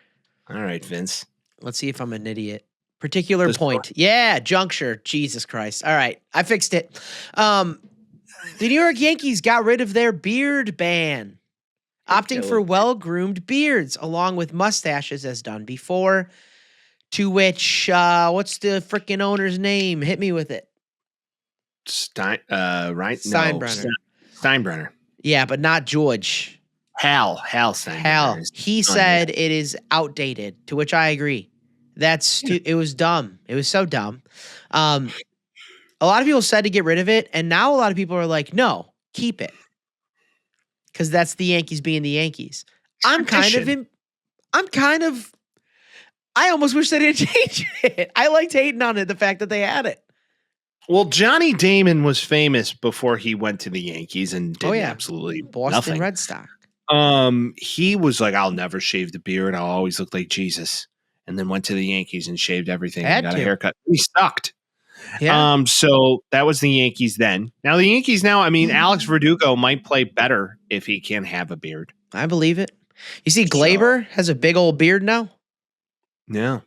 All right, Vince. Let's see if I'm an idiot. Particular point. Yeah, juncture. Jesus Christ. All right, I fixed it. The New York Yankees got rid of their beard ban, opting for well-groomed beards along with mustaches as done before. To which, what's the freaking owner's name? Hit me with it. Steinbrenner. Steinbrenner. Yeah, but not George. Hal Steinbrenner. Hal. He said it is outdated, to which I agree. It was dumb. It was so dumb. A lot of people said to get rid of it, and now a lot of people are like, no, keep it. Because that's the Yankees being the Yankees. I almost wish they didn't change it. I liked hating on it, the fact that they had it. Well, Johnny Damon was famous before he went to the Yankees and did absolutely Boston nothing. Red Sox. He was like, I'll never shave the beard. I'll always look like Jesus. And then went to the Yankees and shaved everything and got a haircut. He sucked. Yeah. So that was the Yankees then. Now the Yankees now, I mean, Alex Verdugo might play better if he can have a beard. I believe it. You see, Glaber has a big old beard now. Yeah.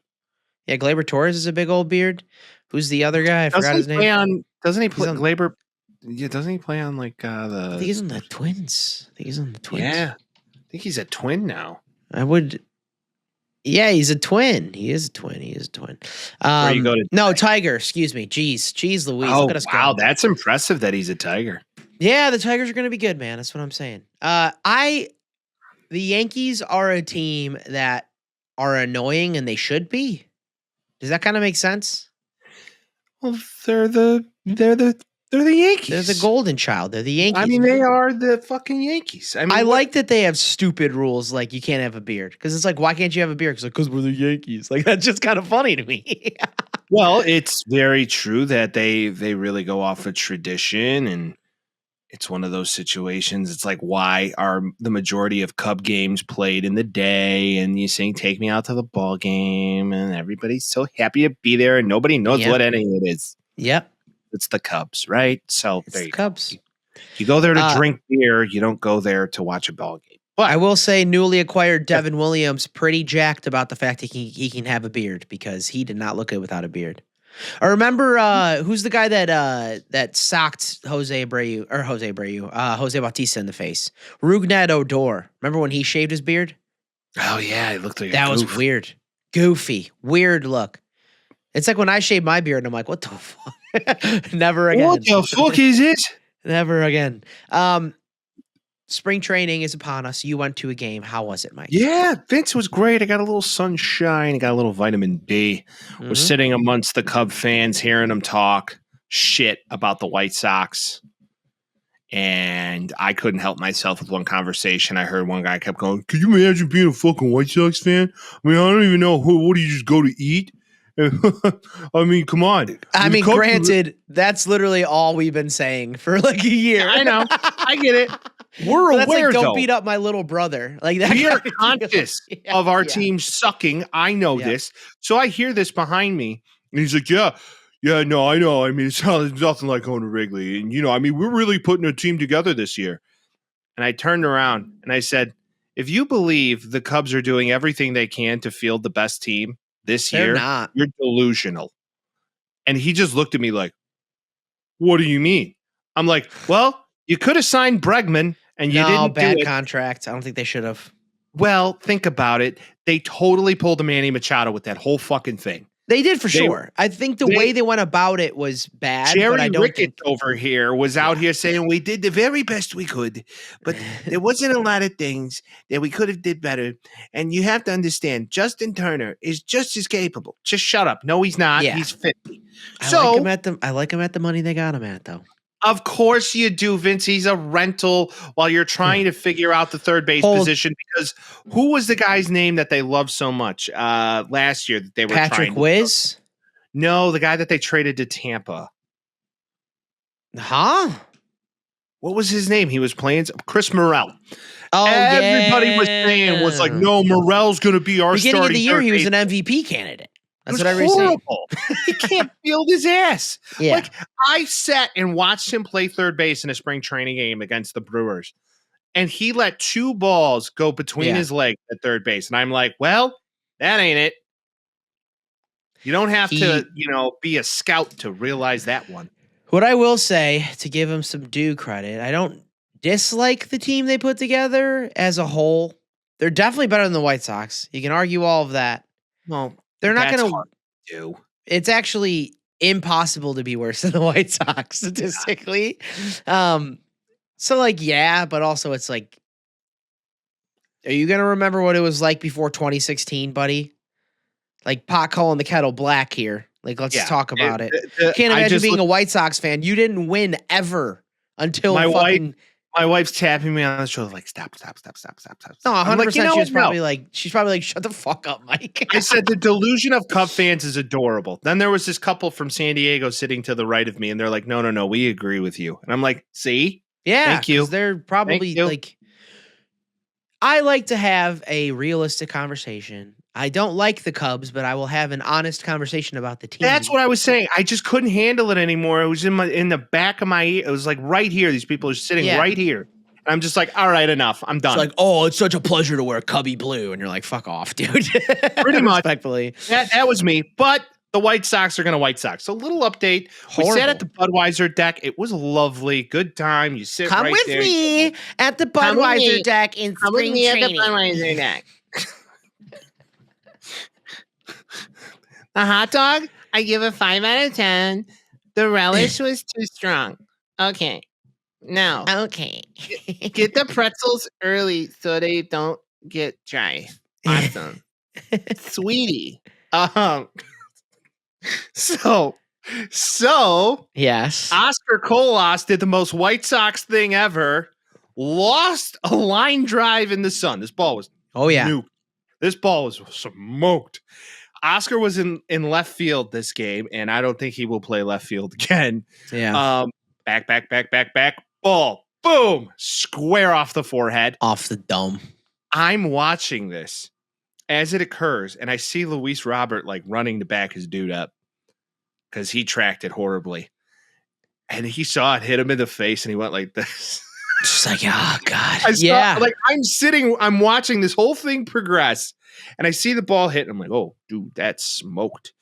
Yeah, Glaber Torres is a big old beard. Who's the other guy? I forgot his name. Doesn't he play Glaber? Yeah, doesn't he play on like the? I think he's on the Twins. Yeah, I think he's a Twin now. Yeah, he's a Twin. He is a Twin. No, Tiger. Excuse me. Jeez Louise. Oh, look at us wow, go. that's impressive that he's a Tiger. Yeah, the Tigers are going to be good, man. That's what I'm saying. The Yankees are a team that are annoying, and they should be. Does that kind of make sense? Well, they're the Yankees. They're the golden child. They're the Yankees. I mean, they are the fucking Yankees. I mean, I like that they have stupid rules like you can't have a beard. Because it's like, why can't you have a beard? Because we're the Yankees. Like, that's just kind of funny to me. Well, it's very true that they really go off of tradition, and it's one of those situations. It's like, why are the majority of Cub games played in the day? And you saying, take me out to the ball game, and everybody's so happy to be there, and nobody knows what any of it is. Yep. It's the Cubs, right? So it's the Cubs. You go there to drink beer. You don't go there to watch a ball game. But I will say, newly acquired Devin Williams, pretty jacked about the fact that he can have a beard because he did not look good without a beard. I remember who's the guy that socked Jose Bautista in the face? Rougned Odor. Remember when he shaved his beard? Oh yeah, it looked like that was weird, goofy, weird look. It's like when I shave my beard, and I'm like, what the fuck? Never again. What the fuck is it? Never again. Spring training is upon us. You went to a game. How was it, Mike? Yeah, Vince was great. I got a little sunshine. I got a little vitamin D. Mm-hmm. Was sitting amongst the Cub fans, hearing them talk shit about the White Sox. And I couldn't help myself with one conversation. I heard one guy kept going, "Could you imagine being a fucking White Sox fan? I mean, I don't even know. What do you just go to eat? I mean, come on." I mean, granted, that's literally all we've been saying for like a year. Yeah, I know. I get it. We're aware, don't beat up my little brother. Like that. We are conscious of our team sucking. I know this. So I hear this behind me, and he's like, yeah, no, I know. I mean, it's nothing like going to Wrigley. And, I mean, we're really putting a team together this year. And I turned around, and I said, if you believe the Cubs are doing everything they can to field the best team this year, you're delusional. And he just looked at me like, what do you mean? I'm like, well, you could have signed Bregman. And you didn't bad do it. Contract. I don't think they should have. Well, think about it. They totally pulled a Manny Machado with that whole fucking thing. They did for sure. I think the way they went about it was bad. Jerry Ricketts over here was out here saying we did the very best we could, but there wasn't a lot of things that we could have did better. And you have to understand, Justin Turner is just as capable. Just shut up. No, he's not. Yeah. He's 50. I like him at the money they got him at, though. Of course you do, Vince. He's a rental while you're trying to figure out the third base position. Because who was the guy's name that they loved so much last year that they were Patrick Wiz? No, the guy that they traded to Tampa. Huh? What was his name? He was playing Chris Morel. Oh, everybody was saying was like, no, Morel's going to be our beginning starting of the year. He was base. an MVP candidate. That's what everybody's saying. He can't field his ass. Yeah. Like I sat and watched him play third base in a spring training game against the Brewers, and he let 2 balls go between his legs at third base, and I'm like, well, that ain't it. You don't have to, be a scout to realize that one. What I will say, to give him some due credit, I don't dislike the team they put together as a whole. They're definitely better than the White Sox. You can argue all of that. Well, they're not going to do. It's actually impossible to be worse than the White Sox statistically. So like, yeah, but also it's like, are you going to remember what it was like before 2016, buddy? Like pot calling the kettle black here. Like, let's talk about it. Can't imagine being a White Sox fan. You didn't win ever until my wife's tapping me on the shoulder, like, stop. No, 100%. She's probably like, shut the fuck up, Mike. I said the delusion of Cub fans is adorable. Then there was this couple from San Diego sitting to the right of me, and they're like, no, we agree with you. And I'm like, see? Yeah. Thank you. They're probably like, I like to have a realistic conversation. I don't like the Cubs, but I will have an honest conversation about the team. That's what I was saying. I just couldn't handle it anymore. It was in the back of my ear. It was like right here. These people are sitting right here. And I'm just like, all right, enough. I'm done. It's like, oh, it's such a pleasure to wear Cubby blue. And you're like, fuck off, dude. Pretty much. Respectfully. That was me. But the White Sox are going to White Sox. So a little update. Horrible. We sat at the Budweiser deck. It was lovely. Good time. You sit Come right with there. me at the Budweiser deck in spring training. At the Budweiser deck. The hot dog, I give a 5 out of 10. The relish was too strong. Okay. Now. Okay. Get the pretzels early so they don't get dry. Awesome. Sweetie. So yes. Oscar Colas did the most White Sox thing ever. Lost a line drive in the sun. This ball was nuked. This ball was smoked. Oscar was in left field this game, and I don't think he will play left field again. Yeah. Back. Ball. Boom. Square off the forehead. Off the dome. I'm watching this as it occurs, and I see Luis Robert like running to back his dude up because he tracked it horribly. And he saw it hit him in the face, and he went like this. Just like, oh, God. I'm watching this whole thing progress. And I see the ball hit, and I'm like, oh, dude, that's smoked.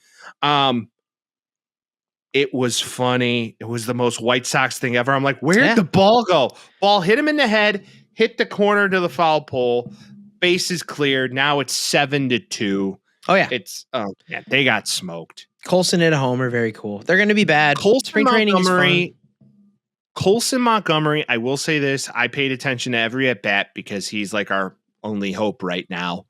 It was funny. It was the most White Sox thing ever. I'm like, where'd the ball go? Ball hit him in the head, hit the corner to the foul pole. Base is cleared. Now it's 7-2. Oh, yeah. They got smoked. Colson hit a homer. Very cool. They're going to be bad. Spring training is fun. Colson Montgomery, I will say this. I paid attention to every at-bat because he's like our only hope right now.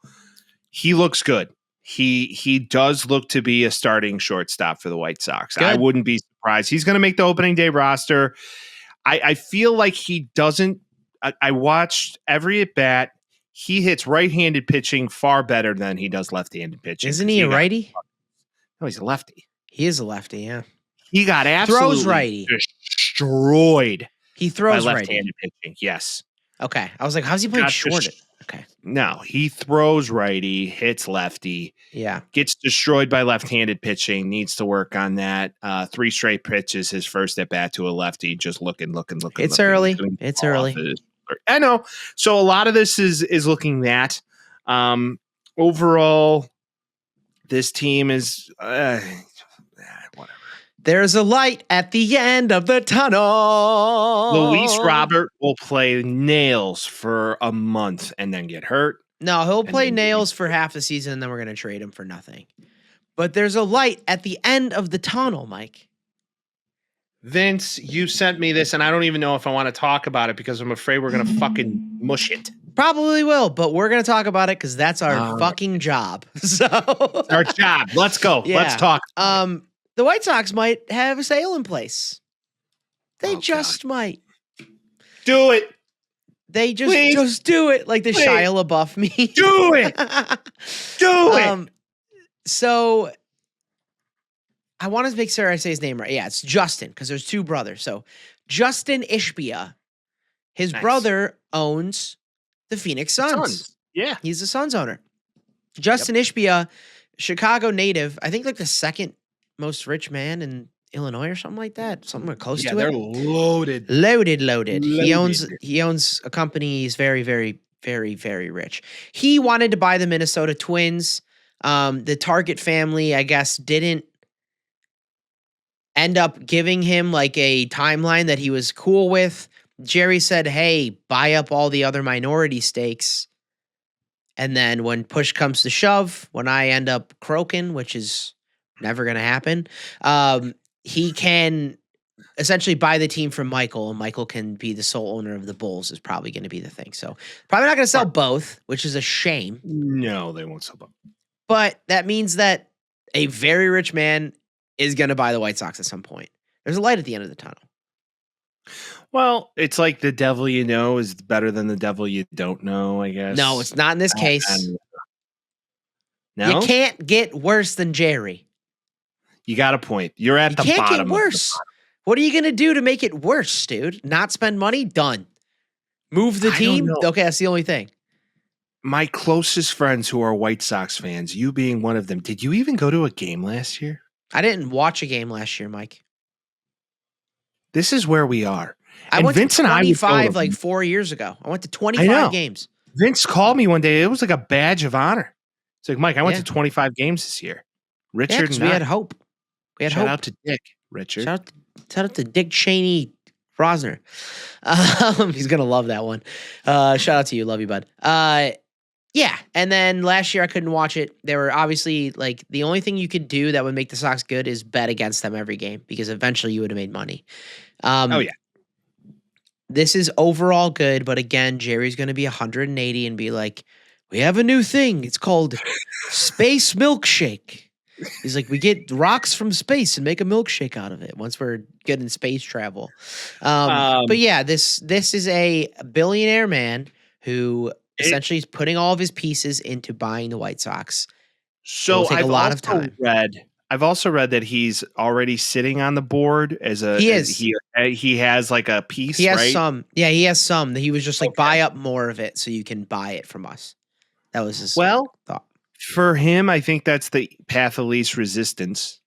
He looks good. He does look to be a starting shortstop for the White Sox. Good. I wouldn't be surprised. He's going to make the opening day roster. I feel like he doesn't. I watched every at bat. He hits right-handed pitching far better than he does left-handed pitching. Isn't he a righty? No, he's a lefty. He is a lefty, yeah. He got absolutely throws righty. Destroyed. He throws by righty. left-handed pitching, yes. Okay. I was like, how's he playing short? Okay. No, he throws righty, hits lefty. Yeah. Gets destroyed by left-handed pitching. Needs to work on that. 3 straight pitches, his first at bat to a lefty, just looking. It's early. It's early. I know. So a lot of this is looking that. Overall, this team is whatever. There's a light at the end of the tunnel. Luis Robert will play nails for a month and then get hurt. No, he'll play nails for half the season, and then we're going to trade him for nothing. But there's a light at the end of the tunnel, Mike. Vince, you sent me this, and I don't even know if I want to talk about it because I'm afraid we're going to fucking mush it. Probably will, but we're going to talk about it because that's our fucking job. So our job. Let's go. Yeah. Let's talk. The White Sox might have a sale in place. They just might. Do it. They just do it like the Shia LaBeouf meme. Do it. Do it. So I want to make sure I say his name right. Yeah, it's Justin because there's two brothers. So Justin Ishbia, his brother owns the Phoenix Suns. Yeah. He's the Suns owner. Justin Ishbia, Chicago native, I think like the second most rich man in Illinois or something like that. Somewhere close to it. They're loaded. Loaded. He owns a company. He's very, very, very, very rich. He wanted to buy the Minnesota Twins. The Target family, I guess, didn't end up giving him like a timeline that he was cool with. Jerry said, hey, buy up all the other minority stakes. And then when push comes to shove, when I end up croaking, which is never going to happen, he can essentially buy the team from Michael, and Michael can be the sole owner of the Bulls is probably going to be the thing. So probably not going to sell both, which is a shame. No, they won't sell both. But that means that a very rich man is going to buy the White Sox at some point. There's a light at the end of the tunnel. Well, it's like the devil you know is better than the devil you don't know, I guess. No, it's not in this case. No? You can't get worse than Jerry. You got a point. You're at the bottom. You can't get worse. What are you going to do to make it worse, dude? Not spend money? Done. Move the team? Okay, that's the only thing. My closest friends who are White Sox fans, you being one of them, did you even go to a game last year? I didn't watch a game last year, Mike. This is where we are. I went to 25 like 4 years ago. I went to 25 games. Vince called me one day. It was like a badge of honor. It's like, Mike, I went to 25 games this year. Richard and we had hope. Shout out to Dick, Richard. Shout out to Dick Cheney Rosner. He's going to love that one. Shout out to you. Love you, bud. Yeah. And then last year I couldn't watch it. They were obviously like the only thing you could do that would make the Sox good is bet against them every game because eventually you would have made money. This is overall good, but again, Jerry's going to be 180 and be like, we have a new thing. It's called Space Milkshake. He's like, we get rocks from space and make a milkshake out of it once we're good in space travel. But yeah, this is a billionaire man who essentially is putting all of his pieces into buying the White Sox. So I've also read that he's already sitting on the board as a. He is. He has like a piece. He has right? some. Yeah, he has some. He was just like buy up more of it so you can buy it from us. That was his thought. For him, I think that's the path of least resistance.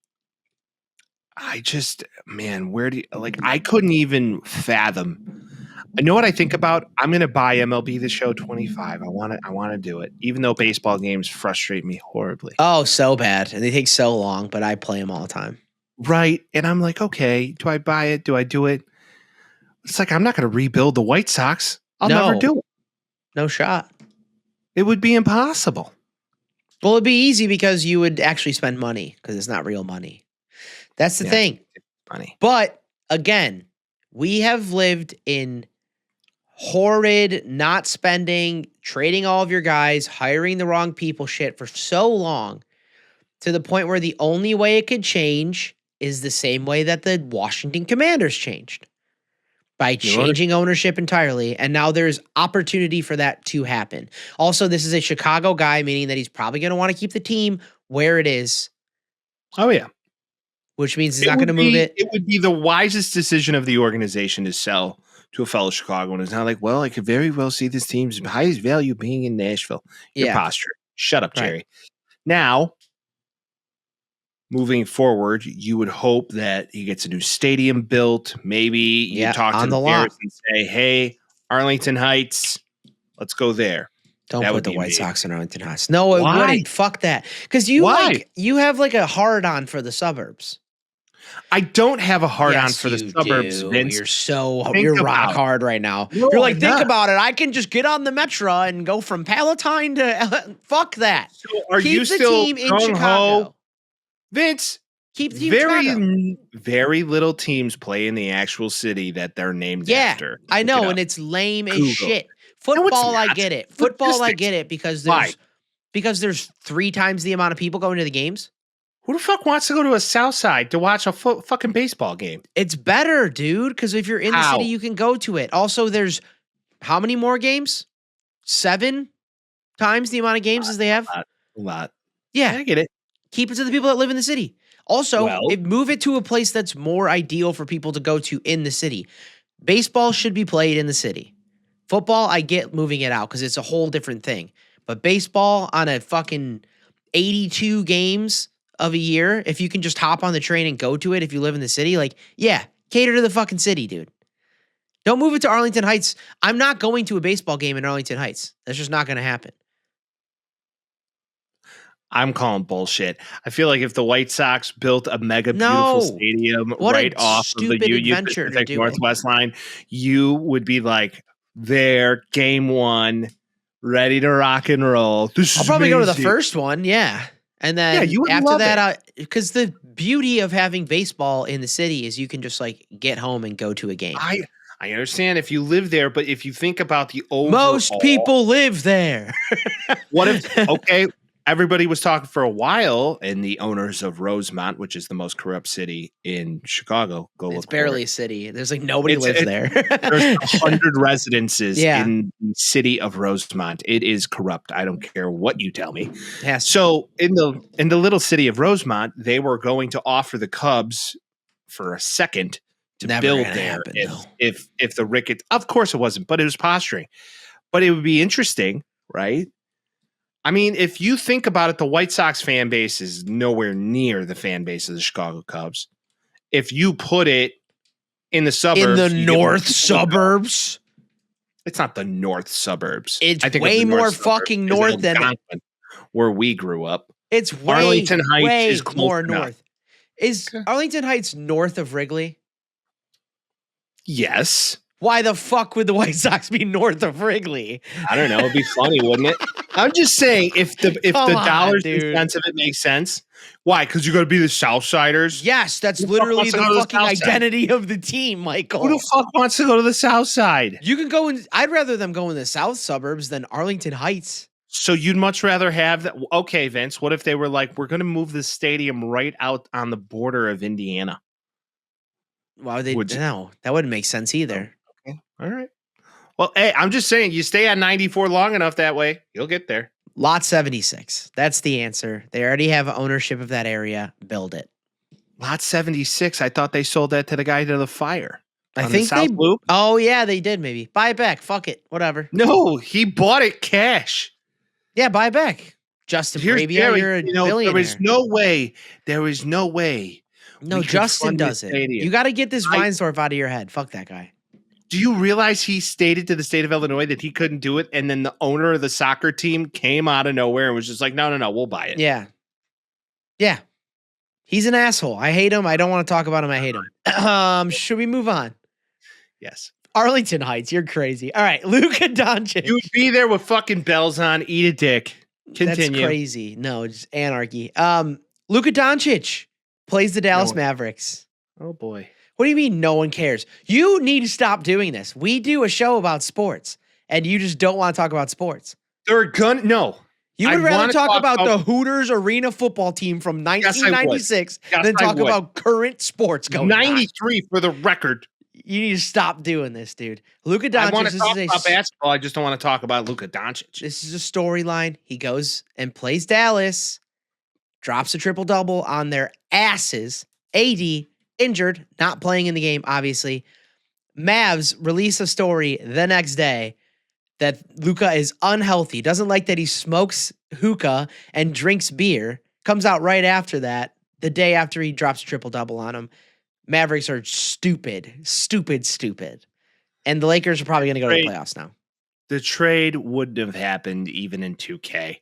I couldn't even fathom. I know what I think about. I'm going to buy MLB The Show 25. I want to do it, even though baseball games frustrate me horribly. Oh, so bad. And they take so long, but I play them all the time. Right. And I'm like, okay, do I buy it? Do I do it? It's like, I'm not going to rebuild the White Sox. I'll never do it. No shot. It would be impossible. Well, it'd be easy because you would actually spend money because it's not real money. That's the thing. Money. But again, we have lived in horrid, not spending, trading all of your guys, hiring the wrong people shit for so long to the point where the only way it could change is the same way that the Washington Commanders changed. By changing ownership entirely, and now there's opportunity for that to happen. Also, this is a Chicago guy, meaning that he's probably going to want to keep the team where it is. Oh, yeah. Which means he's not going to move it. It would be the wisest decision of the organization to sell to a fellow Chicagoan. It's not like, well, I could very well see this team's highest value being in Nashville. Your posture. Shut up, Jerry. Right. Now, moving forward, you would hope that he gets a new stadium built. Maybe you talk to the Bears and say, hey, Arlington Heights, let's go there. Don't put the White Sox in Arlington Heights. No, it wouldn't. Fuck that. Because you have like a hard-on for the suburbs. I don't have a hard-on for the suburbs, Vince. You're rock hard right now. No, you're like, think about it. I can just get on the Metro and go from Palatine to fuck that. So are you still keep the team in Chicago. Vince, keep the team very little teams play in the actual city that they're named after. I know, and it's lame as shit. Football, I get it. Football, I get it because there's 3 times the amount of people going to the games. Who the fuck wants to go to a South Side to watch a fucking baseball game? It's better, dude, because if you're in the city, you can go to it. Also, there's how many more games? 7 times the amount of games as they have? A lot. Yeah. I get it. Keep it to the people that live in the city. Also, move it to a place that's more ideal for people to go to in the city. Baseball should be played in the city. Football, I get moving it out because it's a whole different thing. But baseball on a fucking 82 games of a year, if you can just hop on the train and go to it if you live in the city, like, yeah, cater to the fucking city, dude. Don't move it to Arlington Heights. I'm not going to a baseball game in Arlington Heights. That's just not going to happen. I'm calling bullshit. I feel like if the White Sox built a mega beautiful stadium right off of the Union Pacific Northwest line, you would be like, there, game 1, ready to rock and roll. I'll probably go to the first one, yeah. And then after that, because the beauty of having baseball in the city is you can just like get home and go to a game. I understand if you live there, but if you think about the overall, most people live there. What if everybody was talking for a while, and the owners of Rosemont, which is the most corrupt city in Chicago, it's barely a city. There's like nobody lives there. There's 100 residences in the city of Rosemont. It is corrupt. I don't care what you tell me. So in the little city of Rosemont, they were going to offer the Cubs for a second to build there. If the Ricketts, of course it wasn't, but it was posturing. But it would be interesting, right? I mean, if you think about it, the White Sox fan base is nowhere near the fan base of the Chicago Cubs. If you put it in the suburbs. In the north suburbs? It's not the north suburbs. It's way more fucking north than where we grew up. It's Arlington Heights is more north. Is Arlington Heights north of Wrigley? Yes. Why the fuck would the White Sox be north of Wrigley? I don't know. It'd be funny, wouldn't it? I'm just saying, if the dollars and cents of it makes sense. Why? Because you got to be the Southsiders? Yes, that's literally the fucking identity of the team, Michael. Who the fuck wants to go to the South Side? You can go in. I'd rather them go in the South suburbs than Arlington Heights. So you'd much rather have that? Okay, Vince. What if they were like, we're going to move the stadium right out on the border of Indiana? Why would they? No, that wouldn't make sense either. Okay. All right. Well, hey, I'm just saying, you stay on 94 long enough that way, you'll get there. Lot 76. That's the answer. They already have ownership of that area. Build it. Lot 76. I thought they sold that to the guy to the fire. I think they. Loop. Oh yeah, they did. Maybe buy it back. Fuck it. Whatever. No, he bought it cash. Yeah, buy it back. Justin Brabia, you're a billionaire. There is no way. No, Justin does it. You got to get this Reinsdorf out of your head. Fuck that guy. Do you realize he stated to the state of Illinois that he couldn't do it, and then the owner of the soccer team came out of nowhere and was just like, no, we'll buy it. Yeah. Yeah. He's an asshole. I hate him. I don't want to talk about him. I hate him. Should we move on? Yes. Arlington Heights, you're crazy. All right, Luka Doncic. You would be there with fucking bells on, eat a dick. Continue. That's crazy. No, it's anarchy. Luka Doncic plays the Dallas Mavericks. Oh, boy. What do you mean no one cares? You need to stop doing this. We do a show about sports, and you just don't want to talk about sports. No. You would rather talk about the Hooters Arena football team from 1996 than talk about current sports going 93 on. For the record. You need to stop doing this, dude. Luka Doncic. I want to talk about basketball. I just don't want to talk about Luka Doncic. This is a storyline. He goes and plays Dallas, drops a triple-double on their asses. AD injured, not playing in the game, obviously. Mavs release a story the next day that Luka is unhealthy. Doesn't like that he smokes hookah and drinks beer. Comes out right after that, the day after he drops a triple-double on him. Mavericks are stupid. And the Lakers are probably going to go to the playoffs now. The trade wouldn't have happened even in 2K.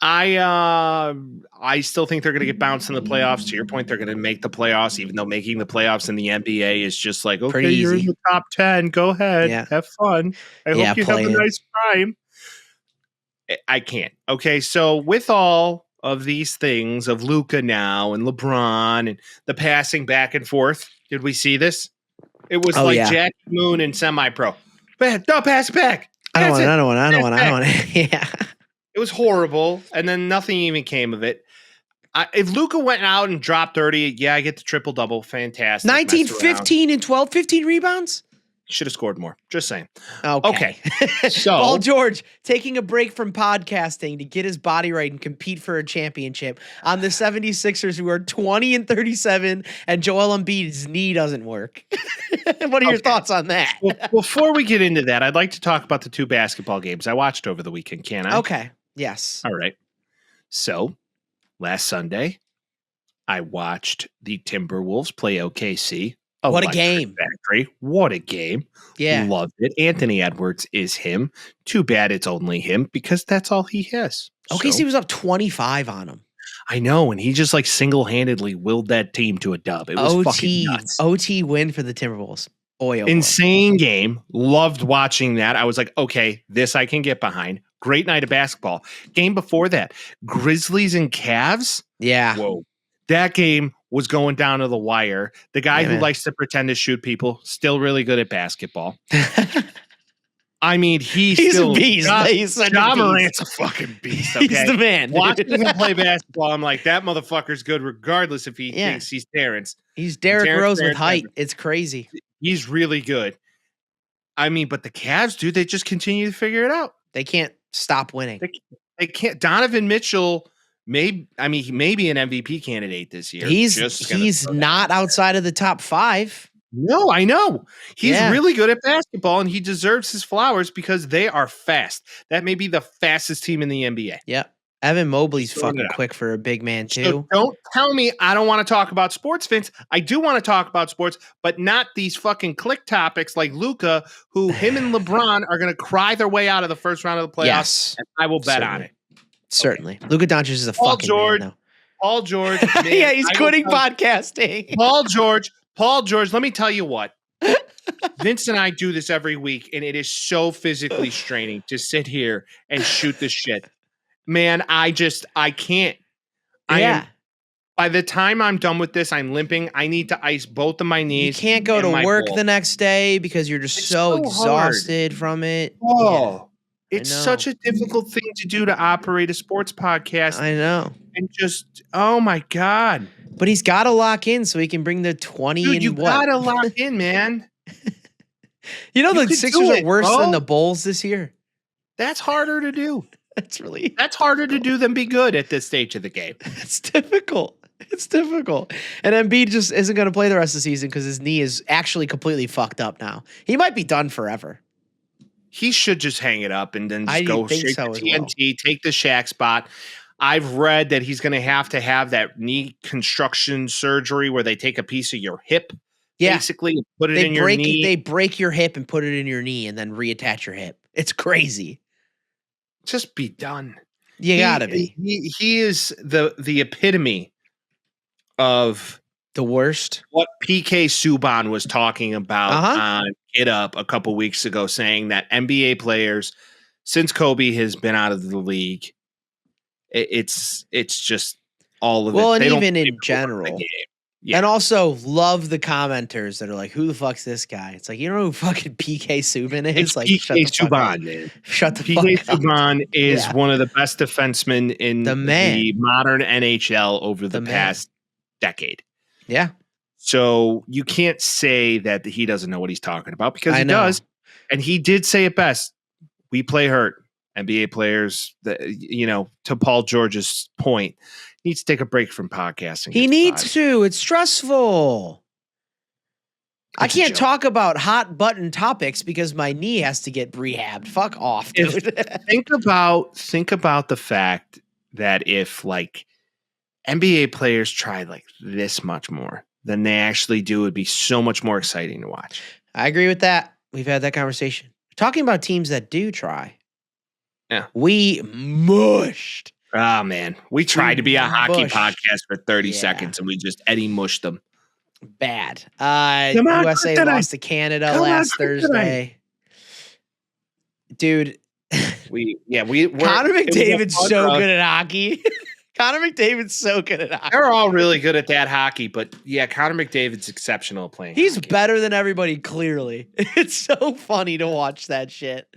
I still think they're going to get bounced in the playoffs. To your point, they're going to make the playoffs, even though making the playoffs in the NBA is just like, okay, you're in the top 10. Go ahead. Yeah. Have fun. I hope you have a nice time. I can't. Okay, so with all of these things of Luka now and LeBron and the passing back and forth, did we see this? It was Jackie Moon and semi-pro. Don't pass it back. I don't want. Yeah. It was horrible, and then nothing even came of it. If Luka went out and dropped 30, yeah, I get the triple-double. Fantastic. 19, 15, and 12, 15 rebounds? Should have scored more. Just saying. Okay. So Paul George taking a break from podcasting to get his body right and compete for a championship on the 76ers, who are 20 and 37, and Joel Embiid's knee doesn't work. What are your thoughts on that? Well, before we get into that, I'd like to talk about the 2 basketball games I watched over the weekend. Can I? Okay. Yes. All right. So last Sunday, I watched the Timberwolves play OKC. What a game. Factory. What a game. Yeah. Loved it. Anthony Edwards is him. Too bad it's only him because that's all he has. OKC was up 25 on him. I know, and he just like single-handedly willed that team to a dub. It was fucking nuts. OT win for the Timberwolves. Insane game. Loved watching that. I was like, okay, this I can get behind. Great night of basketball. Game before that, Grizzlies and Cavs. Yeah. Whoa. That game was going down to the wire. The guy who likes to pretend to shoot people, still really good at basketball. I mean, he's still a beast. Ja Morant's a fucking beast. Okay? He's the man. Watching him play basketball, I'm like, that motherfucker's good regardless if he thinks he's Terrence. He's Derrick Rose with height. It's crazy. He's really good. I mean, but the Cavs, dude, they just continue to figure it out. They can't stop winning. They can't. Donovan Mitchell he may be an MVP candidate this year. He's not outside of the top 5. No, I know. He's really good at basketball, and he deserves his flowers because they are fast. That may be the fastest team in the NBA. Yep. Evan Mobley's fucking quick for a big man, too. So don't tell me I don't want to talk about sports, Vince. I do want to talk about sports, but not these fucking click topics like Luka, who him and LeBron are going to cry their way out of the first round of the playoffs. Yes. And I will bet on it. Certainly. Okay. Luka Doncic is a fucking man, though. Paul George. Man, yeah, he's quitting podcasting. Paul George, let me tell you what. Vince and I do this every week, and it is so physically straining to sit here and shoot this shit. Man, I can't. By the time I'm done with this, I'm limping. I need to ice both of my knees. You can't go to work the next day because you're just so exhausted from it. Oh. Yeah. It's such a difficult thing to do to operate a sports podcast. I know. And just, oh my God. But he's got to lock in so he can bring the 20 Dude, and you what? got to lock in, man. The Sixers are worse than the Bulls this year. That's harder to do. That's harder to do than be good at this stage of the game. It's difficult. And Embiid just isn't going to play the rest of the season because his knee is actually completely fucked up now. He might be done forever. He should just hang it up and then just go straight to TNT, take the Shaq spot. I've read that he's going to have that knee construction surgery where they take a piece of your hip, basically, and put it in your knee. They break your hip and put it in your knee and then reattach your hip. It's crazy. Just be done. You gotta be. He is the epitome of the worst. What PK Subban was talking about on Get Up a couple weeks ago, saying that NBA players, since Kobe has been out of the league, it's just all of it. Well, and even in general. Yeah. And also love the commenters that are like, who the fuck's this guy? It's like, you know who fucking PK Subban is? It's like PK Subban, man. Shut the PK fuck up. PK Subban is one of the best defensemen in the modern NHL over the past decade. Yeah. So you can't say that he doesn't know what he's talking about because he does. And he did say it best. We play hurt. NBA players, to Paul George's point, needs to take a break from podcasting. He needs to. It's stressful. I can't talk about hot button topics because my knee has to get rehabbed. Fuck off, dude. Think about the fact that if like NBA players tried like this much more than they actually do, it'd be so much more exciting to watch. I agree with that. We've had that conversation. Talking about teams that do try. Yeah. We mushed. Oh, man. We tried to be a hockey podcast for 30 seconds, and we just Eddie mushed them. Bad. USA lost to Canada last Thursday. Dude. Connor McDavid's so good at hockey. Connor McDavid's so good at hockey. They're all really good at that hockey, but yeah, Connor McDavid's exceptional at playing He's hockey. Better than everybody, clearly. It's so funny to watch that shit.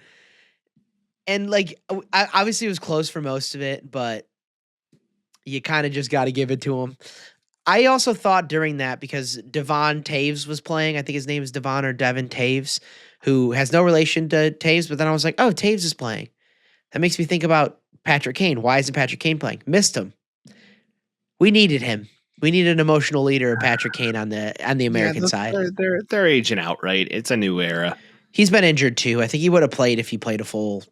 And like, obviously it was close for most of it, but you kind of just got to give it to him. I also thought during that, because Devon Taves was playing, I think his name is Devon or Devin Taves, who has no relation to Taves, but then I was like, oh, Taves is playing. That makes me think about Patrick Kane. Why isn't Patrick Kane playing? Missed him. We needed him. We need an emotional leader of Patrick Kane on the American side. They're aging out, right? It's a new era. He's been injured too. I think he would have played if he played a full.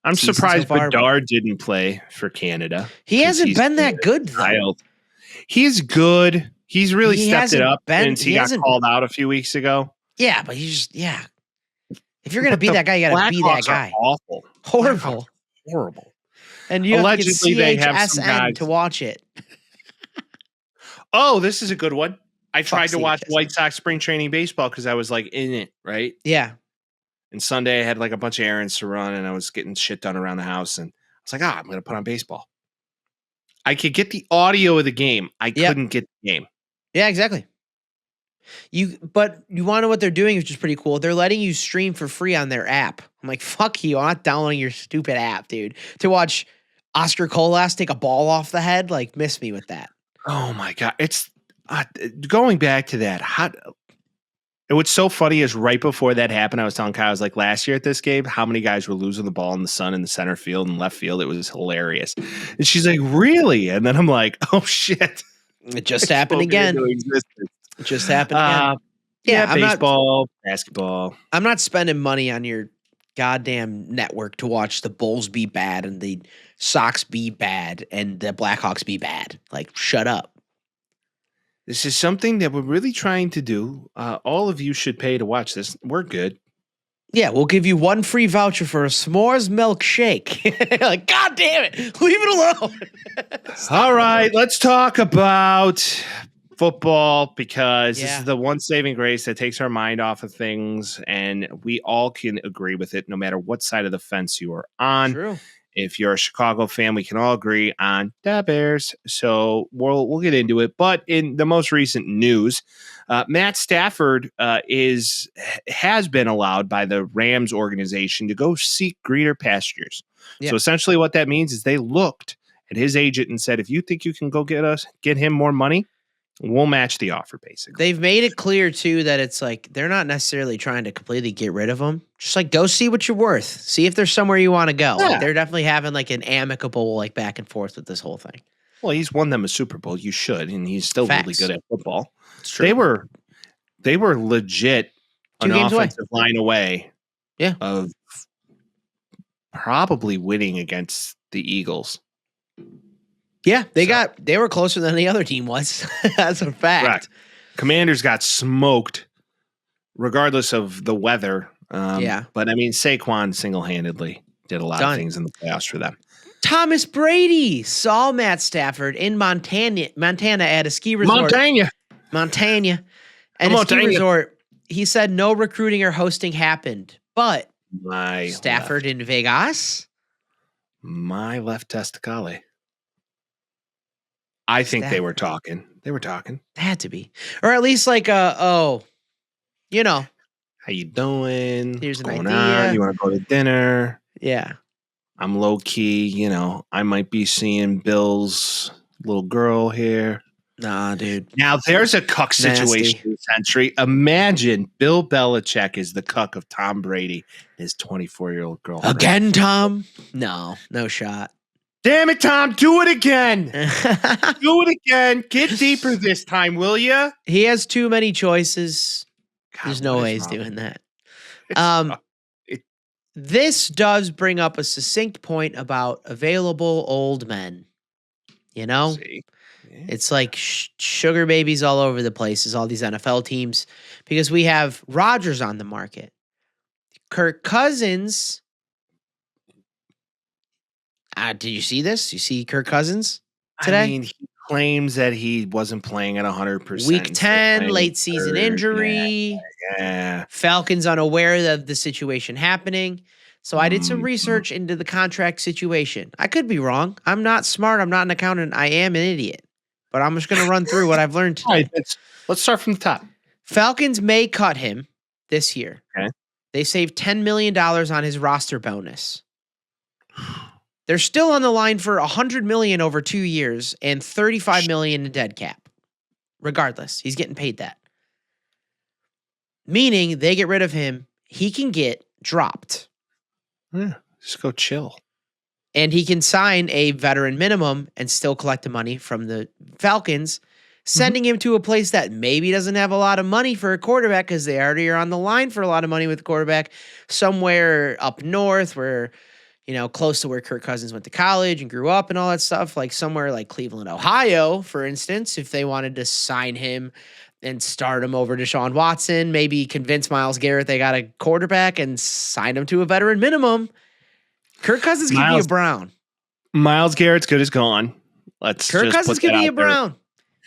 I'm surprised Bedard didn't play for Canada. He hasn't been that good, though. He's good. He's really stepped it up since he got called out a few weeks ago. Yeah, but he's just, if you're going to be that guy, you got to be that guy. Awful. Horrible. And you allegedly have to get CHSN to watch it. Oh, this is a good one. I tried to watch White Sox Spring Training baseball because I was like in it, right? Yeah. And Sunday I had like a bunch of errands to run and I was getting shit done around the house. And I was like, I'm going to put on baseball. I could get the audio of the game. I couldn't get the game. Yeah, exactly. But you want to know what they're doing, which is pretty cool. They're letting you stream for free on their app. I'm like, fuck you. I'm not downloading your stupid app, dude. To watch Oscar Colas take a ball off the head, like, miss me with that. Oh my God. It's going back to that. What's so funny is right before that happened, I was telling Kyle, I was like, last year at this game, how many guys were losing the ball in the sun in the center field and left field? It was hilarious. And she's like, really? And then I'm like, oh shit. It just happened again. It just happened again. Yeah, baseball, basketball. I'm not spending money on your goddamn network to watch the Bulls be bad and the Sox be bad and the Blackhawks be bad. Like, shut up. This is something that we're really trying to do. All of you should pay to watch this. We're good. Yeah, we'll give you one free voucher for a s'mores milkshake. Like, God damn it. Leave it alone. All right, let's talk about football because this is the one saving grace that takes our mind off of things, and we all can agree with it no matter what side of the fence you are on. True. If you're a Chicago fan, we can all agree on the Bears. So we'll get into it. But in the most recent news, Matt Stafford has been allowed by the Rams organization to go seek greener pastures. Yeah. So essentially what that means is they looked at his agent and said, if you think you can go get him more money, we'll match the offer, basically. They've made it clear, too, that it's like they're not necessarily trying to completely get rid of him. Just like, go see what you're worth. See if there's somewhere you want to go. Yeah. Like, they're definitely having like an amicable like back and forth with this whole thing. Well, he's won them a Super Bowl. You should. And he's still really good at football. It's true. They were legit an offensive line away of probably winning against the Eagles. Yeah, they were closer than the other team was. That's a fact. Correct. Commanders got smoked regardless of the weather. But I mean, Saquon single-handedly did a lot of things in the playoffs for them. Thomas Brady saw Matt Stafford in Montana at a ski resort. Montana. And a ski resort. He said no recruiting or hosting happened, but Stafford in Vegas. My left testicle. I think they were talking. They had to be. Or at least like, how you doing? Here's an idea. On? You want to go to dinner? Yeah. I'm low key, I might be seeing Bill's little girl here. Nah, dude. Now there's a cuck situation in the century. Imagine Bill Belichick is the cuck of Tom Brady, his 24-year-old girlfriend. Again, Tom? No shot. Damn it, Tom. Do it again. Do it again. Get deeper this time, will you? He has too many choices. God, there's no way he's doing that. This does bring up a succinct point about available old men. It's like sugar babies all over the place is all these NFL teams because we have Rodgers on the market. Kirk Cousins. Did you see this? You see Kirk Cousins today? I mean, he claims that he wasn't playing at 100%. Week 10, late season injury. Yeah. Falcons unaware of the situation happening. So I did some research into the contract situation. I could be wrong. I'm not smart. I'm not an accountant. I am an idiot. But I'm just going to run through what I've learned today. All right, let's start from the top. Falcons may cut him this year. Okay. They saved $10 million on his roster bonus. They're still on the line for $100 million over 2 years and $35 million in dead cap. Regardless, he's getting paid that. Meaning they get rid of him, he can get dropped. Yeah, just go chill. And he can sign a veteran minimum and still collect the money from the Falcons, sending him to a place that maybe doesn't have a lot of money for a quarterback because they already are on the line for a lot of money with a quarterback, somewhere up north where, close to where Kirk Cousins went to college and grew up and all that stuff, like somewhere like Cleveland, Ohio, for instance, if they wanted to sign him and start him over Deshaun Watson, maybe convince Myles Garrett they got a quarterback and sign him to a veteran minimum. Kirk Cousins could be a Brown. Myles Garrett's good as gone. Kirk Cousins could be a Brown.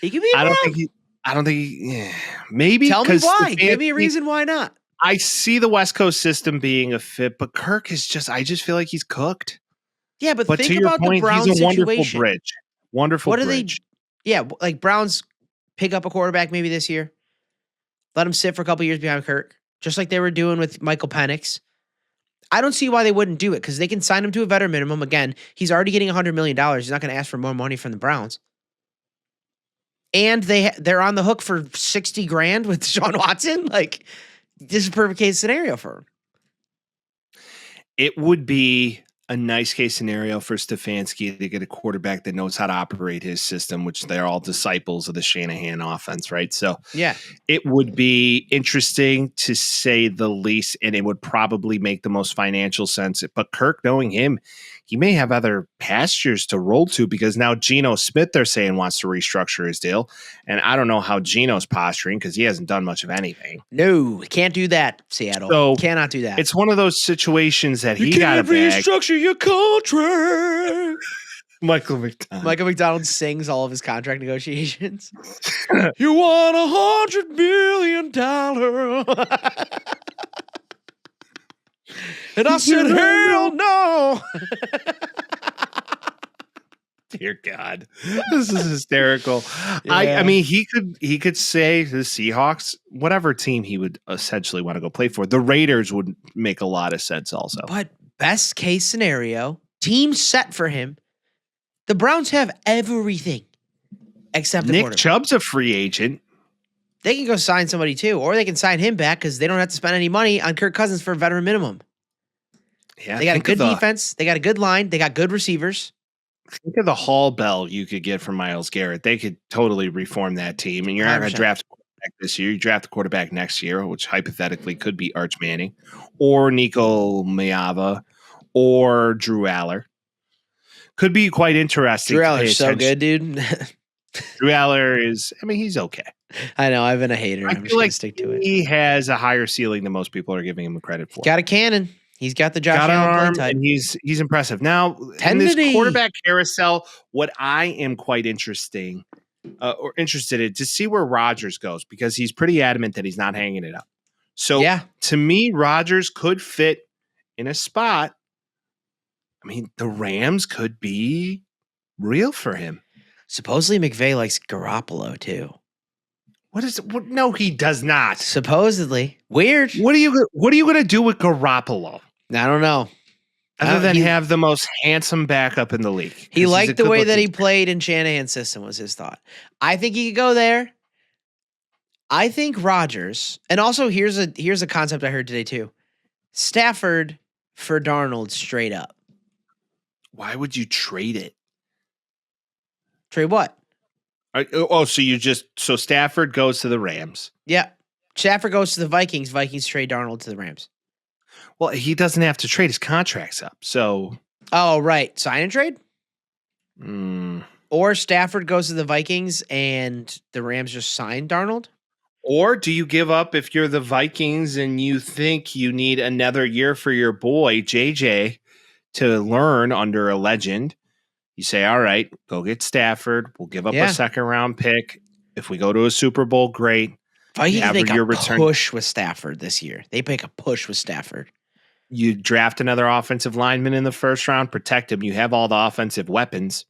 He could be a Brown. I don't think maybe. Tell me why. Give me a reason why not. I see the West Coast system being a fit, but Kirk is I just feel like he's cooked. Yeah, but think about the Browns he's a situation. Wonderful bridge. Like Browns pick up a quarterback maybe this year. Let him sit for a couple years behind Kirk, just like they were doing with Michael Penix. I don't see why they wouldn't do it because they can sign him to a veteran minimum. Again, he's already getting $100 million. He's not going to ask for more money from the Browns. And they're on the hook for $60,000 with Deshaun Watson. Like, this is a perfect case scenario for him. It would be a nice case scenario for Stefanski to get a quarterback that knows how to operate his system, which they're all disciples of the Shanahan offense, right? So yeah, it would be interesting to say the least, and it would probably make the most financial sense. But Kirk, knowing him, he may have other pastures to roll to because now Geno Smith, they're saying, wants to restructure his deal. And I don't know how Geno's posturing because he hasn't done much of anything. No, can't do that, Seattle. So cannot do that. It's one of those situations that he got to restructure your contract. Michael McDonald. Michael McDonald sings all of his contract negotiations. You want $100 million. And I said, hell no. Dear God, this is hysterical. Yeah. I mean, he could say to the Seahawks, whatever team he would essentially want to go play for. The Raiders would make a lot of sense also. But best case scenario, team set for him. The Browns have everything except the Nick quarterback. Chubb's a free agent. They can go sign somebody too, or they can sign him back because they don't have to spend any money on Kirk Cousins for a veteran minimum. Yeah, they got a good defense. They got a good line. They got good receivers. Think of the Hall Bell you could get from Myles Garrett. They could totally reform that team, and you're not going to draft a quarterback this year. You draft a quarterback next year, which hypothetically could be Arch Manning or Nico Miava or Drew Aller. Could be quite interesting. Drew Aller's so good, dude. Drew Aller is, he's okay. I know. I've been a hater. I'm just going to stick to it. He has a higher ceiling than most people are giving him credit for. Got a cannon. He's got the Josh Allen play type. And he's impressive. Now, in this quarterback carousel, what I am quite interested in to see where Rodgers goes because he's pretty adamant that he's not hanging it up. So to me, Rodgers could fit in a spot. The Rams could be real for him. Supposedly McVay likes Garoppolo too. No, he does not. Supposedly. Weird. What are you going to do with Garoppolo? I don't know. Other than have the most handsome backup in the league. He liked the way that he played in Shanahan's system was his thought. I think he could go there. I think Rodgers, and also here's a concept I heard today too. Stafford for Darnold straight up. Why would you trade it? Trade what? So Stafford goes to the Rams. Yeah. Stafford goes to the Vikings. Vikings trade Darnold to the Rams. Well, he doesn't have to trade. His contract's up. So. Oh, right. Sign and trade? Or Stafford goes to the Vikings and the Rams just sign Darnold? Or do you give up if you're the Vikings and you think you need another year for your boy, JJ, to learn under a legend? You say, all right, go get Stafford. We'll give up a second-round pick. If we go to a Super Bowl, great. Vikings make a push with Stafford this year. They make a push with Stafford. You draft another offensive lineman in the first round, protect him. You have all the offensive weapons.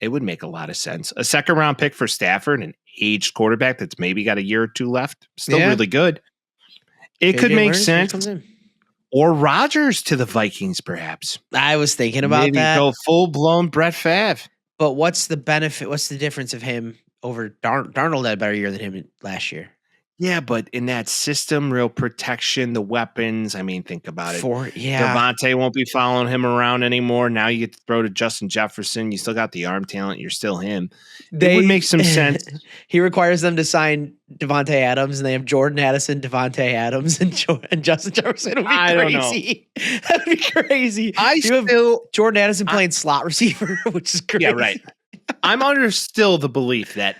It would make a lot of sense. A second-round pick for Stafford, an aged quarterback that's maybe got a year or two left. Still really good. It could make sense. Or Rodgers to the Vikings, perhaps. I was thinking about Maybe that. go full-blown Brett Favre. But what's the benefit? What's the difference of him over Darnold had a better year than him last year? Yeah, but in that system, real protection, the weapons. I mean, think about it. Devontae won't be following him around anymore. Now you get to throw to Justin Jefferson. You still got the arm talent. You're still him. It would make some sense. He requires them to sign Devontae Adams, and they have Jordan Addison, Devontae Adams, and Justin Jefferson. It would be crazy. That'd be crazy. Have Jordan Addison playing slot receiver, which is crazy. Yeah, right. I'm under still the belief that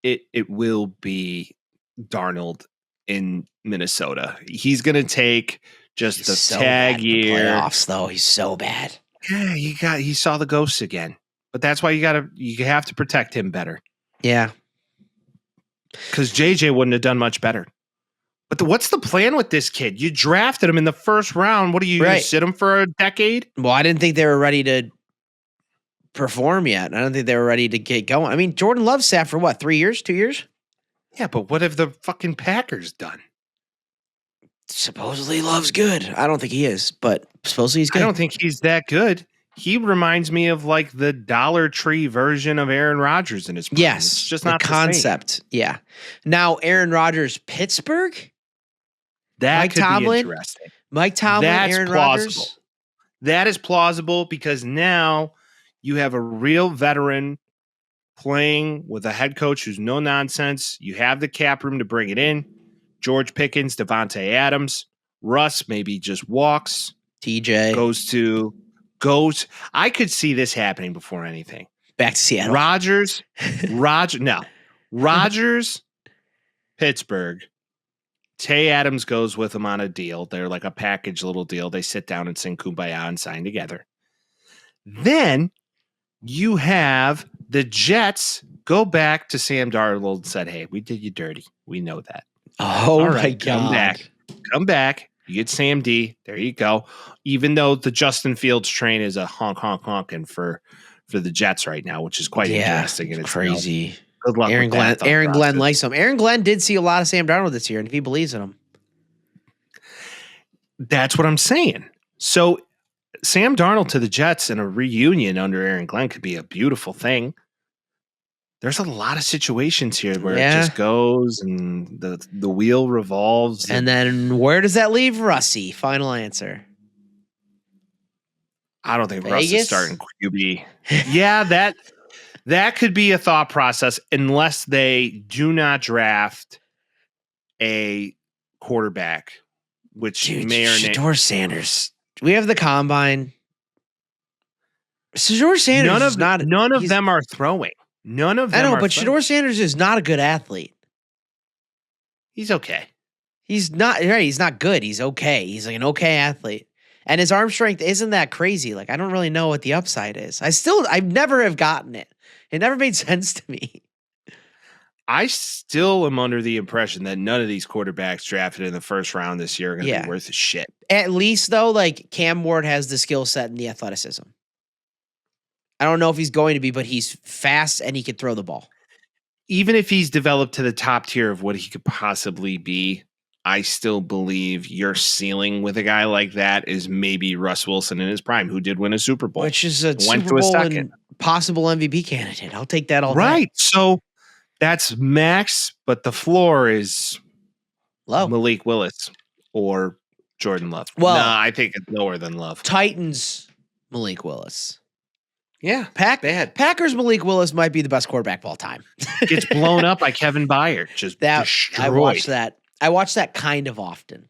it will be Darnold in Minnesota. He's going to take just the tag year. Playoffs, though. He's so bad. Yeah, he saw the ghosts again. But that's why you have to protect him better. Yeah. Because JJ wouldn't have done much better. But what's the plan with this kid? You drafted him in the first round. What are you going to sit him for a decade? Well, I didn't think they were ready to perform yet. I don't think they were ready to get going. I mean, Jordan Love sat for what, 3 years, 2 years? Yeah, but what have the fucking Packers done? Supposedly Love's good. I don't think he is, but supposedly he's good. I don't think he's that good. He reminds me of like the Dollar Tree version of Aaron Rodgers in his prime. Yes, it's just not the concept. Yeah. Now Aaron Rodgers, Pittsburgh. That could be interesting. Mike Tomlin, That's Aaron plausible. Rodgers. That is plausible because now you have a real veteran playing with a head coach who's no nonsense. You have the cap room to bring it in. George Pickens, Devontae Adams, Russ maybe just walks. TJ goes. I could see this happening before anything. Back to Seattle. Rodgers, Pittsburgh. Tay Adams goes with him on a deal. They're like a package little deal. They sit down and sing Kumbaya and sign together. Then you have the Jets go back to Sam Darnold and said, hey, we did you dirty. We know that. Oh, all right, God. Come back. You get Sam D. There you go. Even though the Justin Fields train is a honking for the Jets right now, which is quite interesting. And it's crazy. Good luck Aaron with that. Aaron Glenn likes him. Aaron Glenn did see a lot of Sam Darnold this year, and if he believes in him. That's what I'm saying. So Sam Darnold to the Jets in a reunion under Aaron Glenn could be a beautiful thing. There's a lot of situations here where it just goes and the wheel revolves. And then where does that leave Russie? Final answer. I don't think Russ is starting QB. Yeah, that could be a thought process unless they do not draft a quarterback, which may or may Shedeur Sanders. We have the combine. Shedeur Sanders none of them are throwing. None of them. I know, but Shedeur Sanders is not a good athlete. He's okay. He's not right. He's not good. He's okay. He's like an okay athlete. And his arm strength isn't that crazy. Like, I don't really know what the upside is. I never have gotten it. It never made sense to me. I still am under the impression that none of these quarterbacks drafted in the first round this year are going to be worth a shit. At least, though, like Cam Ward has the skill set and the athleticism. I don't know if he's going to be, but he's fast and he can throw the ball. Even if he's developed to the top tier of what he could possibly be, I still believe your ceiling with a guy like that is maybe Russ Wilson in his prime, who did win a Super Bowl. Which is a Super Bowl and possible MVP candidate. I'll take that all day. Right. So that's max, but the floor is low. Malik Willis or Jordan Love. Well, no, I think it's lower than Love. Titans, Malik Willis. Yeah, bad. Packers Malik Willis might be the best quarterback of all time. Gets blown up by Kevin Byard. Just destroyed. I watch that kind of often.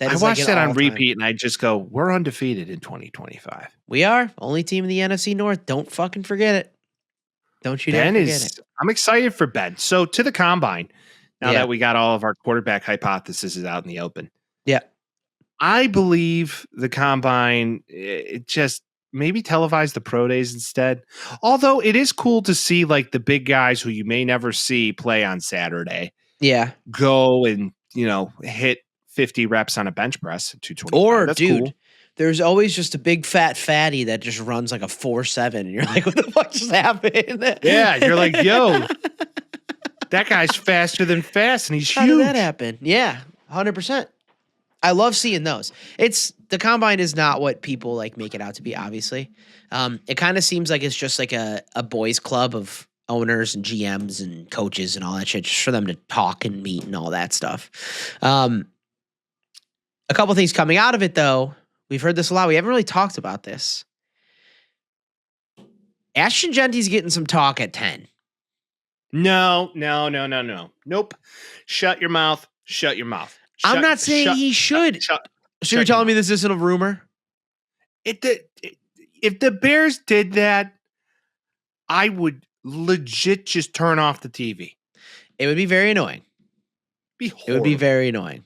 I watch that on repeat, and I just go, we're undefeated in 2025. We are. Only team in the NFC North. Don't fucking forget it. Don't you dare forget it. I'm excited for Ben. So to the combine, now that we got all of our quarterback hypotheses out in the open. Yeah. I believe the combine, it just maybe televise the pro days instead. Although it is cool to see like the big guys who you may never see play on Saturday. Yeah. Go and, hit 50 reps on a bench press at 225. Or, that's dude, cool. There's always just a big fat fatty that just runs like a 4.7 and you're like, what the fuck just happened? Yeah, you're like, yo, that guy's faster than fast and he's How huge. did that happen? Yeah, 100%. I love seeing those. The combine is not what people like make it out to be, obviously. It kind of seems like it's just like a boys club of owners and GMs and coaches and all that shit, just for them to talk and meet and all that stuff. A couple things coming out of it, though. We've heard this a lot. We haven't really talked about this. Ashton Genty's getting some talk at 10. No. Nope. Shut your mouth. I'm not saying he should. So you're telling me this isn't a rumor? If the Bears did that, I would legit just turn off the TV. It would be very annoying. It would be very annoying.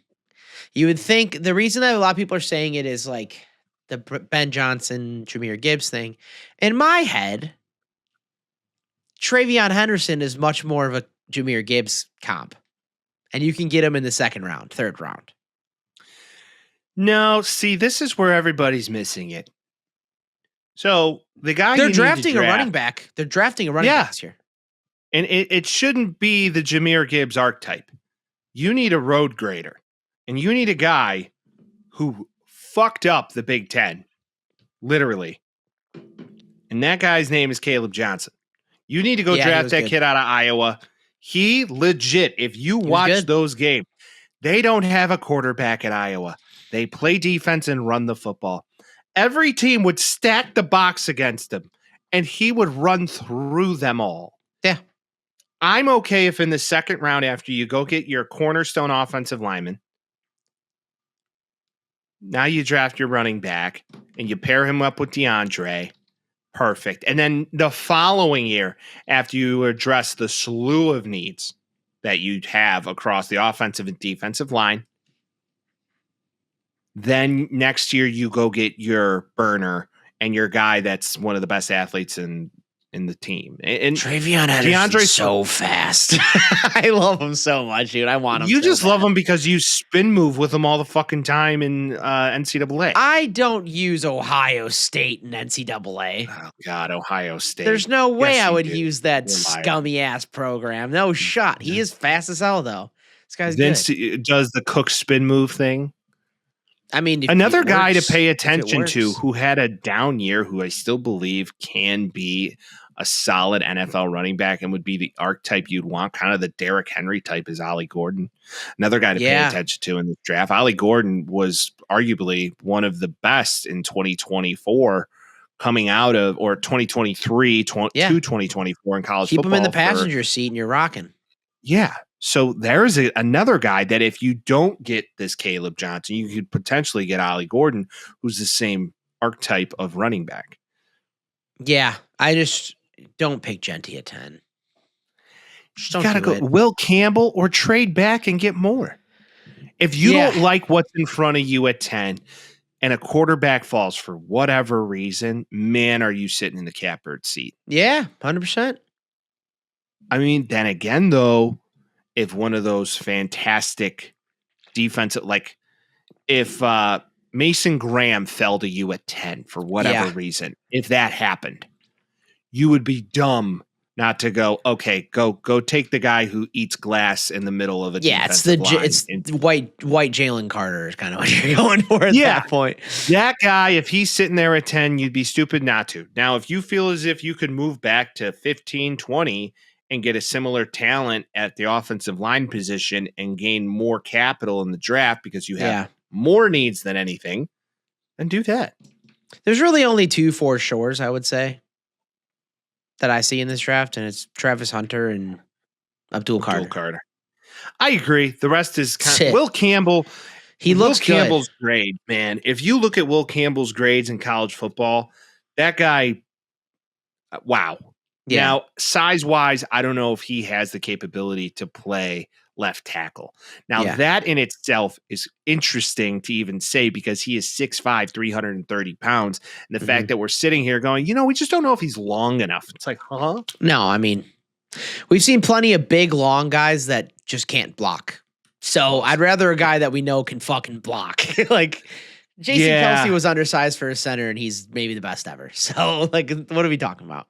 You would think the reason that a lot of people are saying it is like the Ben Johnson, Jahmyr Gibbs thing. In my head, Travion Henderson is much more of a Jahmyr Gibbs comp. And you can get him in the second round, third round. No, see, this is where everybody's missing it. So the guy they're drafting a running back. They're drafting a running back this year. And it shouldn't be the Jahmyr Gibbs archetype. You need a road grader. And you need a guy who fucked up the Big Ten. Literally. And that guy's name is Caleb Johnson. You need to go draft that kid out of Iowa. He legit, if you watch those games, they don't have a quarterback at Iowa. They play defense and run the football. Every team would stack the box against him, and he would run through them all. Yeah. I'm okay if in the second round, after you go get your cornerstone offensive lineman, now you draft your running back, and you pair him up with DeAndre. Perfect. And then the following year, after you address the slew of needs that you have across the offensive and defensive line, then next year you go get your burner and your guy that's one of the best athletes in the team. And Travion Henderson's so fast. I love him so much, dude. I want him. You just love him because you spin move with him all the fucking time in NCAA. I don't use Ohio State in NCAA. Oh God, Ohio State. There's no way I would use that scummy ass program. No shot. He is fast as hell though. This guy's good. Does the Cook spin move thing. I mean, another guy to pay attention to who had a down year, who I still believe can be a solid NFL running back and would be the archetype you'd want, kind of the Derrick Henry type, is Ollie Gordon. Another guy to pay attention to in the draft. Ollie Gordon was arguably one of the best in 2024 coming out of, or 2023 to 2024 in college football. Keep him in the passenger seat and you're rocking. Yeah. So there's another guy that if you don't get this Caleb Johnson, you could potentially get Ollie Gordon, who's the same archetype of running back. Yeah. I just don't pick Genty at 10. You got to go Will Campbell or trade back and get more. If you don't like what's in front of you at 10 and a quarterback falls for whatever reason, man, are you sitting in the catbird seat? Yeah, 100%. I mean, then again, though, if one of those fantastic defensive, like if Mason Graham fell to you at 10 for whatever reason, if that happened, you would be dumb not to go, okay, go take the guy who eats glass in the middle of a defensive line. It's white Jalen Carter is kind of what you're going for at that point. That guy, if he's sitting there at 10, you'd be stupid not to. Now, if you feel as if you could move back to 15, 20 and get a similar talent at the offensive line position and gain more capital in the draft because you have more needs than anything, then do that. There's really only 2 for sures, I would say, that I see in this draft, and it's Travis Hunter and Abdul Carter. I agree. The rest is kind of Will Campbell. Looks Campbell's grade, man. If you look at Will Campbell's grades in college football, that guy, wow. Yeah. Now, size-wise, I don't know if he has the capability to play left tackle. Now, that in itself is interesting to even say because he is 6'5", 330 pounds. And the fact that we're sitting here going, we just don't know if he's long enough. It's like, huh? No, I mean, we've seen plenty of big, long guys that just can't block. So I'd rather a guy that we know can fucking block. Like, Jason Kelce was undersized for a center, and he's maybe the best ever. So, like, what are we talking about?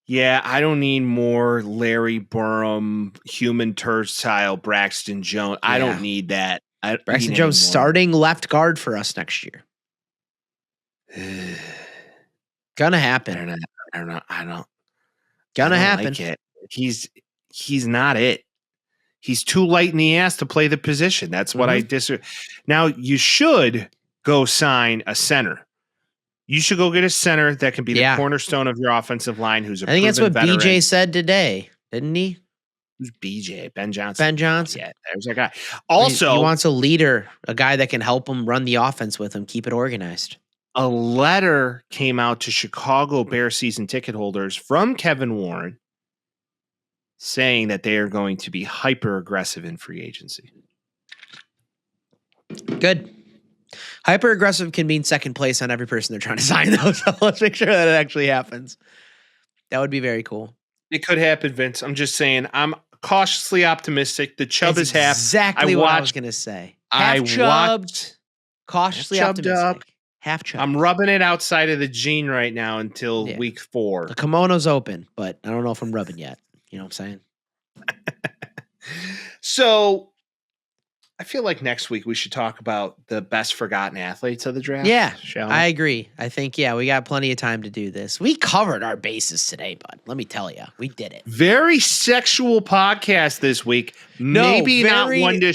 Yeah, I don't need more Larry Burham, human turd style Braxton Jones. I don't need that. Braxton Jones starting left guard for us next year. Gonna happen. I don't know. Gonna happen. Like it. He's not it. He's too light in the ass to play the position. That's what I disagree. Now you should go sign a center. You should go get a center that can be the cornerstone of your offensive line. I think that's what veteran. BJ said today, didn't he? Who's BJ? Ben Johnson. Ben Johnson. Yeah, there's that guy. Also, he wants a leader, a guy that can help him run the offense with him, keep it organized. A letter came out to Chicago Bears season ticket holders from Kevin Warren saying that they are going to be hyper aggressive in free agency. Good. Hyper aggressive can mean second place on every person they're trying to sign, though. So let's make sure that it actually happens. That would be very cool. It could happen, Vince. I'm just saying. I'm cautiously optimistic. The Chubb is half. Exactly what I was going to say. Half chubbed, cautiously optimistic. Half chubbed. I'm rubbing it outside of the gene right now until week 4. The kimono's open, but I don't know if I'm rubbing yet. You know what I'm saying? So I feel like next week we should talk about the best forgotten athletes of the draft. Yeah, shall we? I agree. I think, we got plenty of time to do this. We covered our bases today, bud. Let me tell you, we did it. Very sexual podcast this week. Maybe not one to...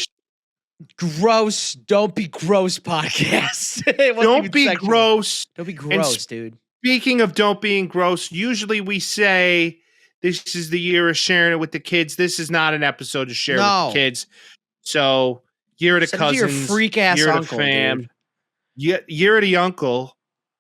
Gross. Don't be gross podcast. Don't be gross. Don't be gross, dude. Speaking of don't being gross, usually we say this is the year of sharing it with the kids. This is not an episode to share with the kids. So year of the cousins, your freak ass year uncle, of the fam, dude. Year of the uncle.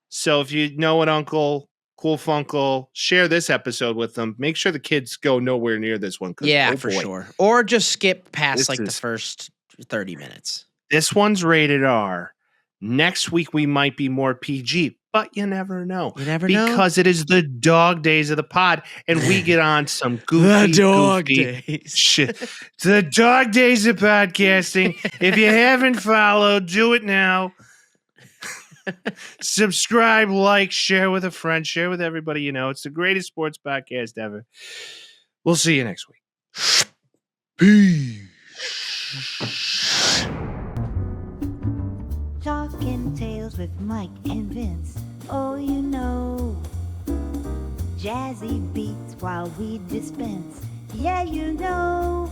So if you know an uncle, cool funkle, share this episode with them. Make sure the kids go nowhere near this one. For sure. Or just skip past the first 30 minutes. This one's rated R. Next week we might be more PG, but you never know. Because it is the dog days of the pod, and we get on some goofy shit. The dog days of podcasting. If you haven't followed, do it now. Subscribe, like, share with a friend, share with everybody you know. It's the greatest sports podcast ever. We'll see you next week. Peace. Talking Tales with Mike and Vince. Oh, you know. Jazzy beats while we dispense. Yeah, you know.